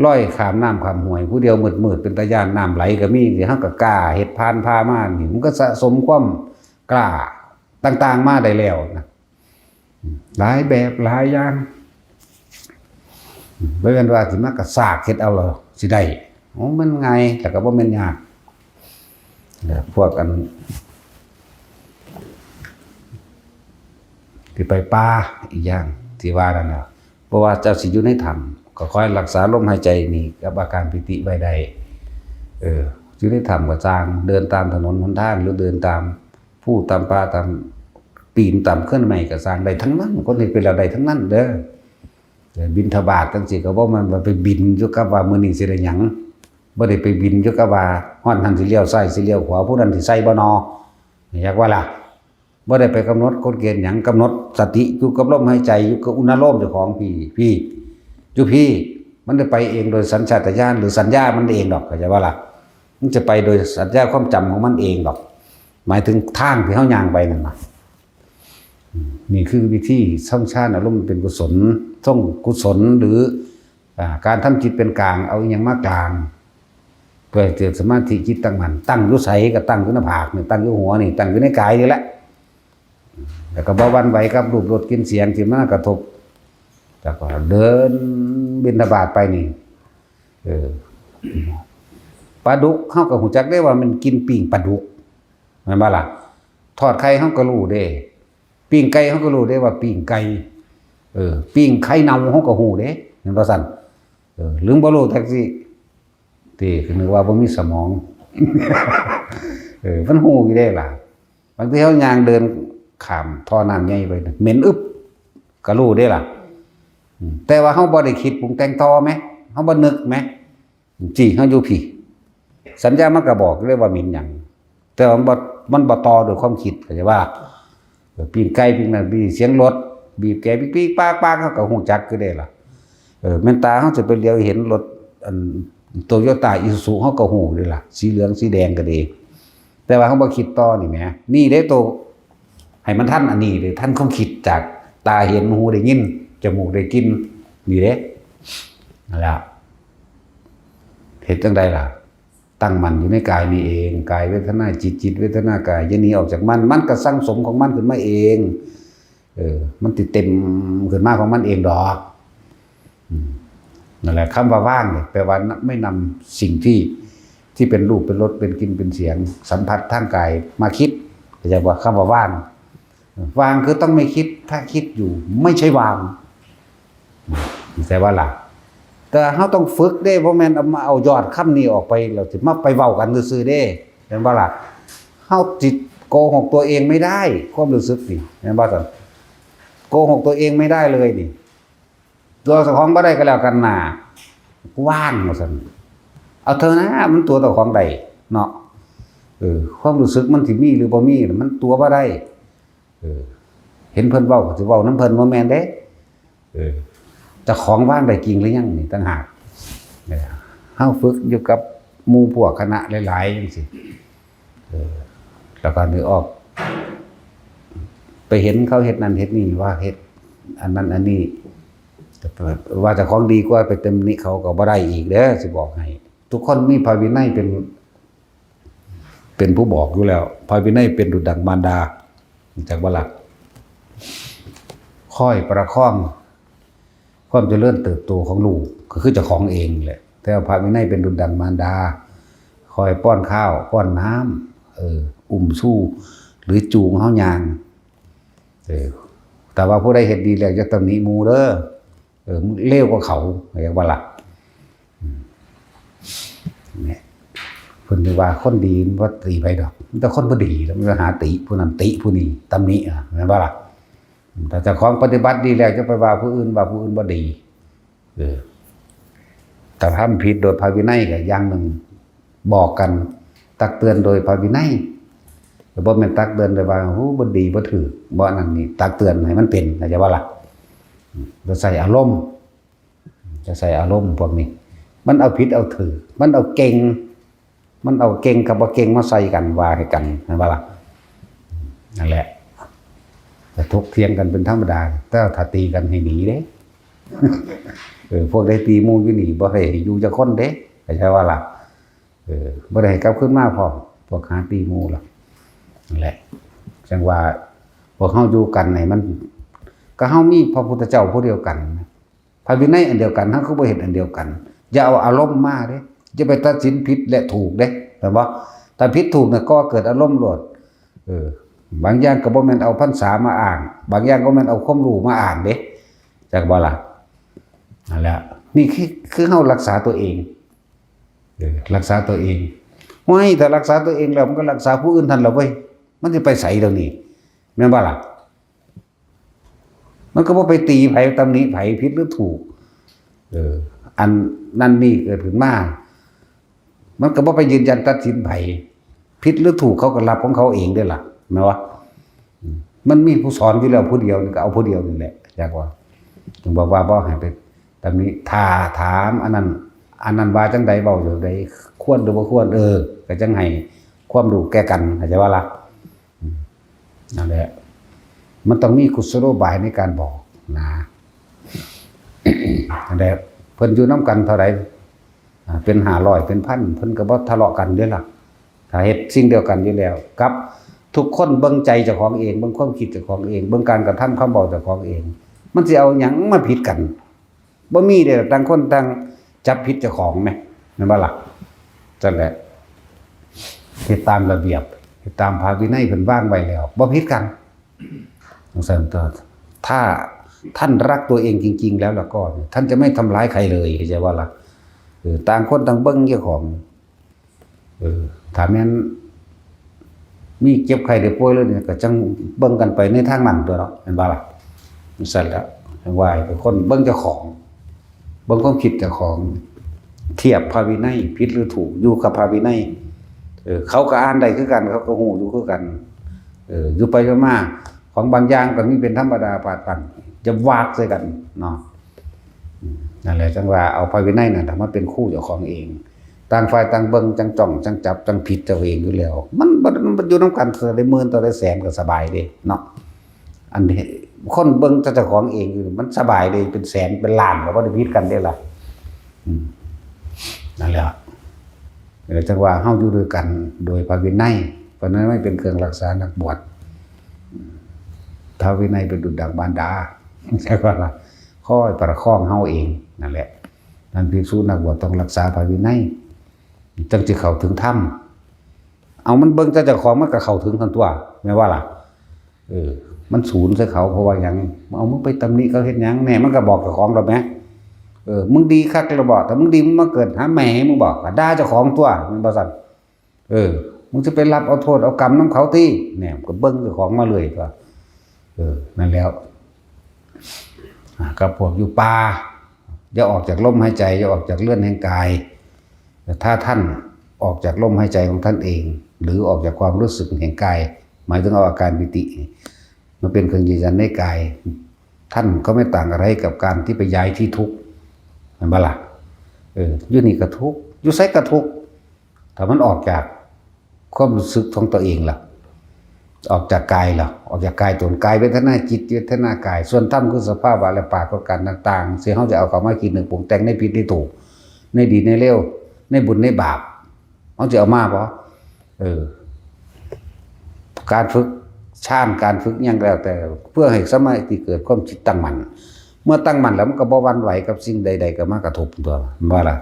ลอยข้ามน้ำข้ามห้วยผู้เดียวมืดๆเป็นตาย่านน้ำไหลก็มีสิเฮาก็กล้าเฮ็ดพานพามานี่มันก็สะสมความกล้าต่างๆมาได้แล้วนะหลายแบบหลายอย่างบ่แม่นว่าสิมากระซากเฮ็ดเอาเหรอสิได้มันไงแต่ก็บ่แม่นยากพวกกันที่ไปป่าอีกอย่างที่ว่านั่นน่ะเพราะว่าเจ้าสิอยู่ในถ้ำก็คอยรักษาลมหายใจนี่กับอาการปิติไว้ได้อยู่ในถ้ำก็จางเดินตามถนนหนทางหรือเดินตามผู้ตามป่าตามปีนตามเคลื่อนไหวก็สร้างได้ทั้งนั้นคนนี้เป็นแล้วได้ทั้งนั้นเด้อบิณฑบาตจังซี่ก็บ่มันไปบินอยู่กับว่ามื้อนี้สิได้หยังบ่ได้ไปบินอยู่กับว่าฮ้อนหันสิเลี้ยวซ้ายสิเลี้ยวขวาผู้นั้นสิใส่บ่นออยากว่าล่ะบ่ได้ไปกำหนดกฎเกณฑ์หยังกำหนดสติอยู่กับลมหายใจอยู่กับอุณาโลมเจ้าของพี่อยู่พี่มันได้ไปเองโดยสัญชาตญาณหรือสัญญามันเองดอกเข้าใจว่าล่ะมันจะไปโดยสัญญาความจำของมันเองดอกหมายถึงทางที่เฮาย่างไปนั่นน่ะนี่คือวิธีสร้างฌานอารมณ์เป็นกุศลท่องกุศลหรือการทำจิตเป็นกลางเอาอย่างมากกลางเพื่อเกิดสมาธิจิตตั้งมั่นตั้งอยู่ไสก็ตั้งอยู่หน้าผากนี่ตั้งอยู่หัวนี่ตั้งอยู่ในกายนี่แหละแล้วก็บ่หวั่นไหวกับรูปรสกลิ่นเสียงที่มากระทบแล้วก็เดินบิณฑบาตไปนี่ปลาดุกเฮาก็ฮู้จักได้ว่ามันกินปิ้งปลาดุกแม่นบ่ล่ะทอดไข่เฮาก็รู้เด้ปิ้งไก่เฮาก็รู้ได้ว่าปิ้งไก่ปิ้งไข่เน่าเฮาก็ฮู้เด้เห็นบ่ซั่นลืมบ่รู้แท็กซี่ที่คือนึกว่าบ่มีสมองมันฮู้อยู่เด้ล่ะบางทีเฮาย่างเดินข้ามท่อน้ำใหญ่ไปเหม็นอึบก็รู้เด้ล่ะแต่ว่าเฮาบ่ได้คิดปรุงแต่งต่อมั้ยเฮาบ่นึกมั้ยจิเฮาอยู่พี่สัญญามันก็บอกเลยว่าเหม็นหยังแต่ว่ามันบ่ต่อด้วยความคิดเข้าใจว่าปิ้งไก่ปิ้งนั่นปิ้งเสียงรถ บีบแกปิ๊กๆปากๆเขาก็ฮู้จักคือได้ล่ะแม่นตาเขาจะไปเลี้ยวเห็นรถอันToyota Isuzuเขาก็ฮู้เลยล่ะสีเหลืองสีแดงก็ดีแต่ว่าเขาบ่คิดต่อนี่แหมนี่เด้โตให้มันทันอันนี้เด้ทันความคิดจากตาเห็นหูได้ยินจมูกได้กลิ่นนี่เด้นั่นล่ะเฮ็ดจังได๋ล่ะตั้งมั่นอยู่ในกายนี่เองกายเวทนาจิตเวทนากายอย่าหนีออกจากมันก็สั่งสมของมันขึ้นมาเองมันติเต็มขึ้นมาของมันเองดอกนั่นแหละคำว่าว่างเนี่ยแปลว่าไม่นำสิ่งที่เป็นรูปเป็นรสเป็นกลิ่นเป็นเสียงสัมผัสทางกายมาคิดเข้าใจว่าคำว่าว่างวางคือต้องไม่คิดถ้าคิดอยู่ไม่ใช่วางแต่ว่าล่ะแต่เฮาต้องฝึกเด้บ่แม่นเอายอดคำนี้ออกไปแล้วสิมาไปเว้ากันซื่อๆเด้เห็นบ่ล่ะเฮาจิตโกหกตัวเองไม่ได้ความรู้สึกนี่เห็นบ่ซั่นโกหกตัวเองไม่ได้เลยนี่ตัวเจ้าของบ่ได้ก็แล้วกันน่ะว่างว่าซั่นเอาเถอะนะมันตัวเจ้าของได้เนาะความรู้สึกมันสิมีหรือบ่มีมันตัวบ่ได้เห็นเพิ่นเว้าก็สิเว้านำเพิ่นบ่แม่นเด้เจ้าของว่างได้จริงหรือยังนี่ต่างหากเฮาฝึกอยู่กับหมู่พวกคณะหลายๆจังซี่แล้วก็นึกออกไปเห็นเขาเฮ็ดนั่นเฮ็ดนี่ว่าเฮ็ดอันนั้นอันนี้ว่าเจ้าของดีกว่าไปเต็มนี้เขาก็บ่ได้อีกเด้อสิบอกให้ทุกคนมีพระวินัยเป็นผู้บอกอยู่แล้วพระวินัยเป็นดุจดั่งมารดาจากบ่ล่ะค่อยประคองความเจริญเติบโตของลูกก็คือเจ้าของเองแหละแต่พระวินัยเป็นดุจดั่งมารดาคอยป้อนข้าวป้อนน้ำอุ้มสู้หรือจูงเฮาย่างแต่ว่าผู้ใดเฮ็ดดีแล้วจะตำหนิหมู่เด้อเลวกว่าเขาเรียกว่าล่ะเนี่ยเพิ่นสิว่าคนดีบ่ตีไปดอกแต่คนบ่ดีแล้วมันหาติผู้นั้นติผู้นี้ตำหนิแม่นบ่ล่ะแต่เจ้าของปฏิบัติดีแล้วจะไปว่าผู้อื่นบ่ดีแต่ทำผิดโดยพระวินัยก็อย่างหนึ่งบอกกันตักเตือนโดยพระวินัยบ่แม่นตักเตือนโดยว่าโหบ่ดีบ่ถูกบ่นั่นนี่ตักเตือนให้มันเป็นเข้าใจบ่ล่ะจะใส่อารมณ์พวกนี้มันเอาผิดเอาถือมันเอาเก่งกับบ่เก่งมาใส่กันว่าให้กันเห็นบ่ล่ะนั่นแหละแต่ถกเถียงกันเป็นธรรมดาแต่ถ้าตีกันให้หนีเด้พวกได้ตีหมู่อยู่นี่บ่ให้อยู่จักคนเด้เข้าใจว่าล่ะบ่ได้ให้กลับขึ้นมาพร้อมพวกหาตีหมู่ล่ะนั่นแหละจังว่าพวกเฮาอยู่กันให้มันก็เฮามีพระพุทธเจ้าผู้เดียวกันพระวินัยอันเดียวกันเฮาคือบ่เฮ็ดอันเดียวกันอย่าเอาอารมณ์มาเด้อย่าไปตัดสินผิดและถูกเด้แม่นบ่ถ้าผิดถูกน่ะก็เกิดอารมณ์โลดบางอย่างก็บ่แม่นเอาพรรษามาอ้างบางอย่างก็แม่นเอาความรู้มาอ้างเด้จักบ่ล่ะนั่นแหละนี่คือเฮารักษาตัวเองรักษาตัวเองไม่ถ้ารักษาตัวเองแล้วมันก็รักษาผู้อื่นทันแล้วเว้ยมันสิไปไสเดี๋ยวนี้แม่นบ่ล่ะมันก็บ่ไปตีไผตำหนิไผผิดหรือถูกอันนั่นนี่เกิดขึ้นมามันก็บ่ไปยืนยันตัดสินไผผิดหรือถูกเขาก็รับของเขาเองด้วยล่ะแม่นบ่มันมีผู้สอนอยู่แล้วผู้เดียวนี่ก็เอาผู้เดียวนี่แหละอยากว่าถึงบอกว่าบ่ให้ไปตำหนิถ้าถามอันนั้นว่าจังใดเว้าอยู่ใดควรหรือบ่ควรก็จังให้ความรู้แก่กันเข้าใจว่าล่ะนั่นแหละมันต้องมีกุศโลบายในการบอกนะนั่นแหละเพิ่นอยู่นำกันเท่าใดเป็น500เป็นพันเพิ่นก็บ่ทะเลาะกันเด้ล่ะถ้าเฮ็ดสิ่งเดียวกันอยู่แล้วกับทุกคนเบิ่งใจเจ้าของเองเบิ่งความคิดเจ้าของเองเบิ่งการกระทำคำบอกเจ้าของเองมันสิเอาหยังมาผิดกันบ่มีเด้ต่างคนต่างจับผิดเจ้าของแม่นบ่ล่ะจังแหละเฮ็ดตามระเบียบเฮ็ดตามพระวินัยเพิ่นวางไว้แล้วบ่ผิดกันถ้าท่านรักตัวเองจริงๆแล้วก็ท่านจะไม่ทำร้ายใครเลยเข้าใจว่าล่ะต่างคนต่างเบิ่งเจ้าของถ้าแม่นมีเจ็บไข้ได้ป่วยแล้วเนี่ยก็จังเบิ่งกันไปในทางนั้นตัวเนาะเห็นบ่ล่ะสั่นแล้วจังว่าให้คนเบิ่งเจ้าของเบิ่งความคิดเจ้าของเทียบพระวินัยผิดหรือถูกอยู่กับพระวินัยเขาก็อ่านได้คือกันเขาก็ฮู้อยู่คือกันอยู่ไปมาข ของบางอย่างก็มีเป็นธรรมดาปาตังจะวากใส่กันเนาะนั่นแหละจังว่าเอาพระวินัยน่ะมาเป็นคู่เจ้าของเองต่างฝ่ายต่างเบิ่งจังจ้องจังจับจังผิดเจ้าเองอยู่แล้วมันอยู่นำกันได้หมื่นต่อได้แสนก็สบายเด้เนาะอันนี้คนเบิ่งเจ้าของเองอยู่มันสบายเลยเป็นแสนเป็นล้านก็บ่ได้ผิดกันเด้ล่ะนั่นแหละจังว่าเฮาอยู่ด้วยกันโดยพระวินัยเพราะนั้นไม่เป็นเครื่องรักษานักบวชพระวินัยเป็นดุจดังมารดาใช่ป่ะล่ะคอยประคองเฮาเองนั่นแหละนั้นภิกษุนักบวชต้องรักษาพระวินัยจังสิเข้าถึงธรรมเอามันเบิ่งเจ้าของมันก็เข้าถึงทันตัวแม่ว่าล่ะมันศูนย์ใส่เขาเพราะว่าหยังเอามึงไปตำหนิเขาเฮ็ดหยังแน่มันก็บอกเจ้าของแล้วแหมมึงดีคักแล้วบอกแต่มึงดีมึงมาเกิดหาแม่มึงบอกก็ด่าเจ้าของตัวมันบ่ซั่นมึงจะไปรับเอาโทษเอากรรมนำเขาติเนี่ยก็เบิ่งเจ้าของมาเลยตัวนั่นแล้วกับพวกอยู่ป่าอย่าออกจากลมหายใจอย่าออกจากเลือดแห่งกายแต่ถ้าท่านออกจากลมหายใจของท่านเองหรือออกจากความรู้สึกแห่งกายหมายถึงเอาอาการปิติมันเป็นเครื่องยืนยันในกายท่านก็ไม่ต่างอะไรกับการที่ไปย้ายที่ทุกข์เห็นบ่ล่ะอยู่นี่ก็ทุกข์อยู่ไสก็ทุกข์ถ้ามันออกจากความรู้สึกของตัวเองล่ะออกจากกายล่ะออกจากกายตนกายเวทนาจิตเวทนากายส่วนธรรมคือสภาวะและปรากฏการณ์ต่างๆเสียเฮาจะเอาเข้ามาคิดนึกปรุงแต่งในผิดในถูกในดีในเลวในบุญในบาปเฮาจะเอามาบ่การฝึกฌานการฝึกหยังแล้วแต่เพื่อให้สมาธิเกิดความจิตตั้งมั่นเมื่อตั้งมั่นแล้วมันก็บ่หวั่นไหวกับสิ่งใดๆก็มากระทบตัวว่าล่ะ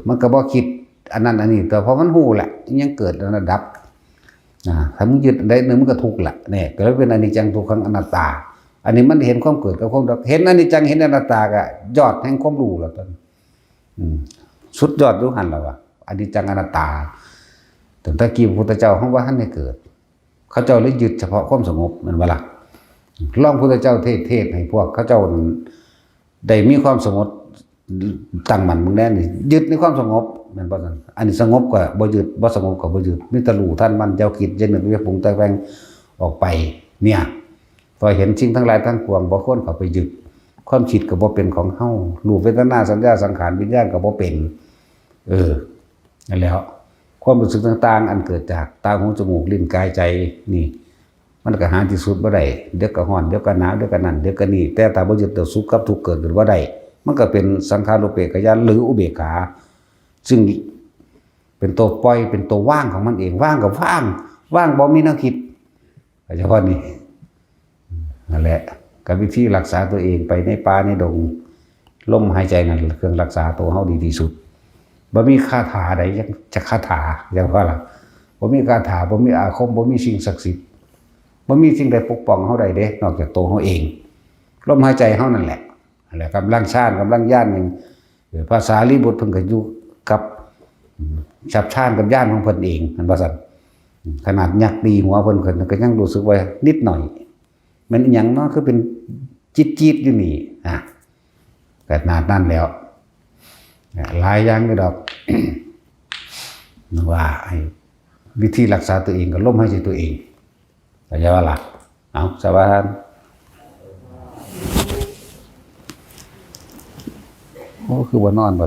มันก็บ่คิดอันนั้นอันนี้แต่พอมันฮู้แหละยังเกิดแล้วดับถ้ามึงยึดได้นึงมันก็ทุกข์แหละเนี่ยก็เลยเป็นอนิจจังทุกขังอนัตตาอันนี้มันเห็นความเกิดกับความดับเห็นอนิจจังเห็นอนัตตาก็ยอดแห่งความรู้แล้วตอนสุดยอดรู้หันแล้วว่าอนิจจังอนัตตาถึงตะกี้พระพุทธเจ้าเฮาว่าท่านได้เกิดเขาเจ้าเลยยึดเฉพาะความสงบมันว่าล่ะลองพระพุทธเจ้าเทศให้พวกเขาเจ้าได้มีความสงบตั้งมั่นมึงแน่นี่ยึดในความสงบแม่นบ่ซั่นอันนี้สงบก็บ่ยึดบ่สงบก็บ่ยึดมีแต่รู้ท่านมันเจ้าคิดจะนึกจะปรุงแต่งออกไปเนี่ยพอเห็นสิ่งทั้งหลายทั้งปวงบ่ควรเข้าไปยึดความคิดก็บ่เป็นของเฮารูปเวทนาสัญญาสังขารวิญญาณก็บ่เป็นนั่นแล้วความรู้สึกต่างๆอันเกิดจากตาหูจมูกลิ้นกายใจนี่มันก็หาที่สุดบ่ได้เดี๋ยวก็ร้อนเดี๋ยวก็หนาวเดี๋ยวก็นั่นเดี๋ยวก็นี่แต่ถ้าบ่ยึดต่อสุขกับทุกข์เกิดขึ้นบ่ได้มันก็เป็นสังขารุปเปกญาณหรืออุเบกขาซึ่งเป็นตัวปล่อยเป็นตัวว่างของมันเองว่างกับว่างบ่มีแนวคิดเฉพาะนี้นั่นแหละกับวิธีรักษาตัวเองไปในป่าในดงลมหายใจนั่นเครื่องรักษาตัวเฮาดีที่สุดบ่มีคาถาใดจะคาถาอย่างว่าล่ะบ่มีคาถาบ่มีอาคมบ่มีสิ่งศักดิ์สิทธิ์บ่มีสิ่งใดปกป้องเฮาได้เด้นอกจากตัวเฮาเองลมหายใจเฮานั่นแหละกำลังฌานกำลังญาณหนึ่งภาษาลีบุตรเพิ่นก็อยู่กับฉับฌานกับญาณของเพิ่นเองมันว่าซั่นขนาดยักดีหัวเพิ่นก็ยังรู้สึกว่านิดหน่อยมันอีหยังเนาะคือเป็นจิตๆอยู่นี่ขนาดนั้นแล้วหลายอย่างอยู่ดอกว่าวิธีรักษาตัวเองก็ลมหายใจตัวเองเข้าใจว่าล่ะเอาสวัสดีโอ้คือว่านอนบ่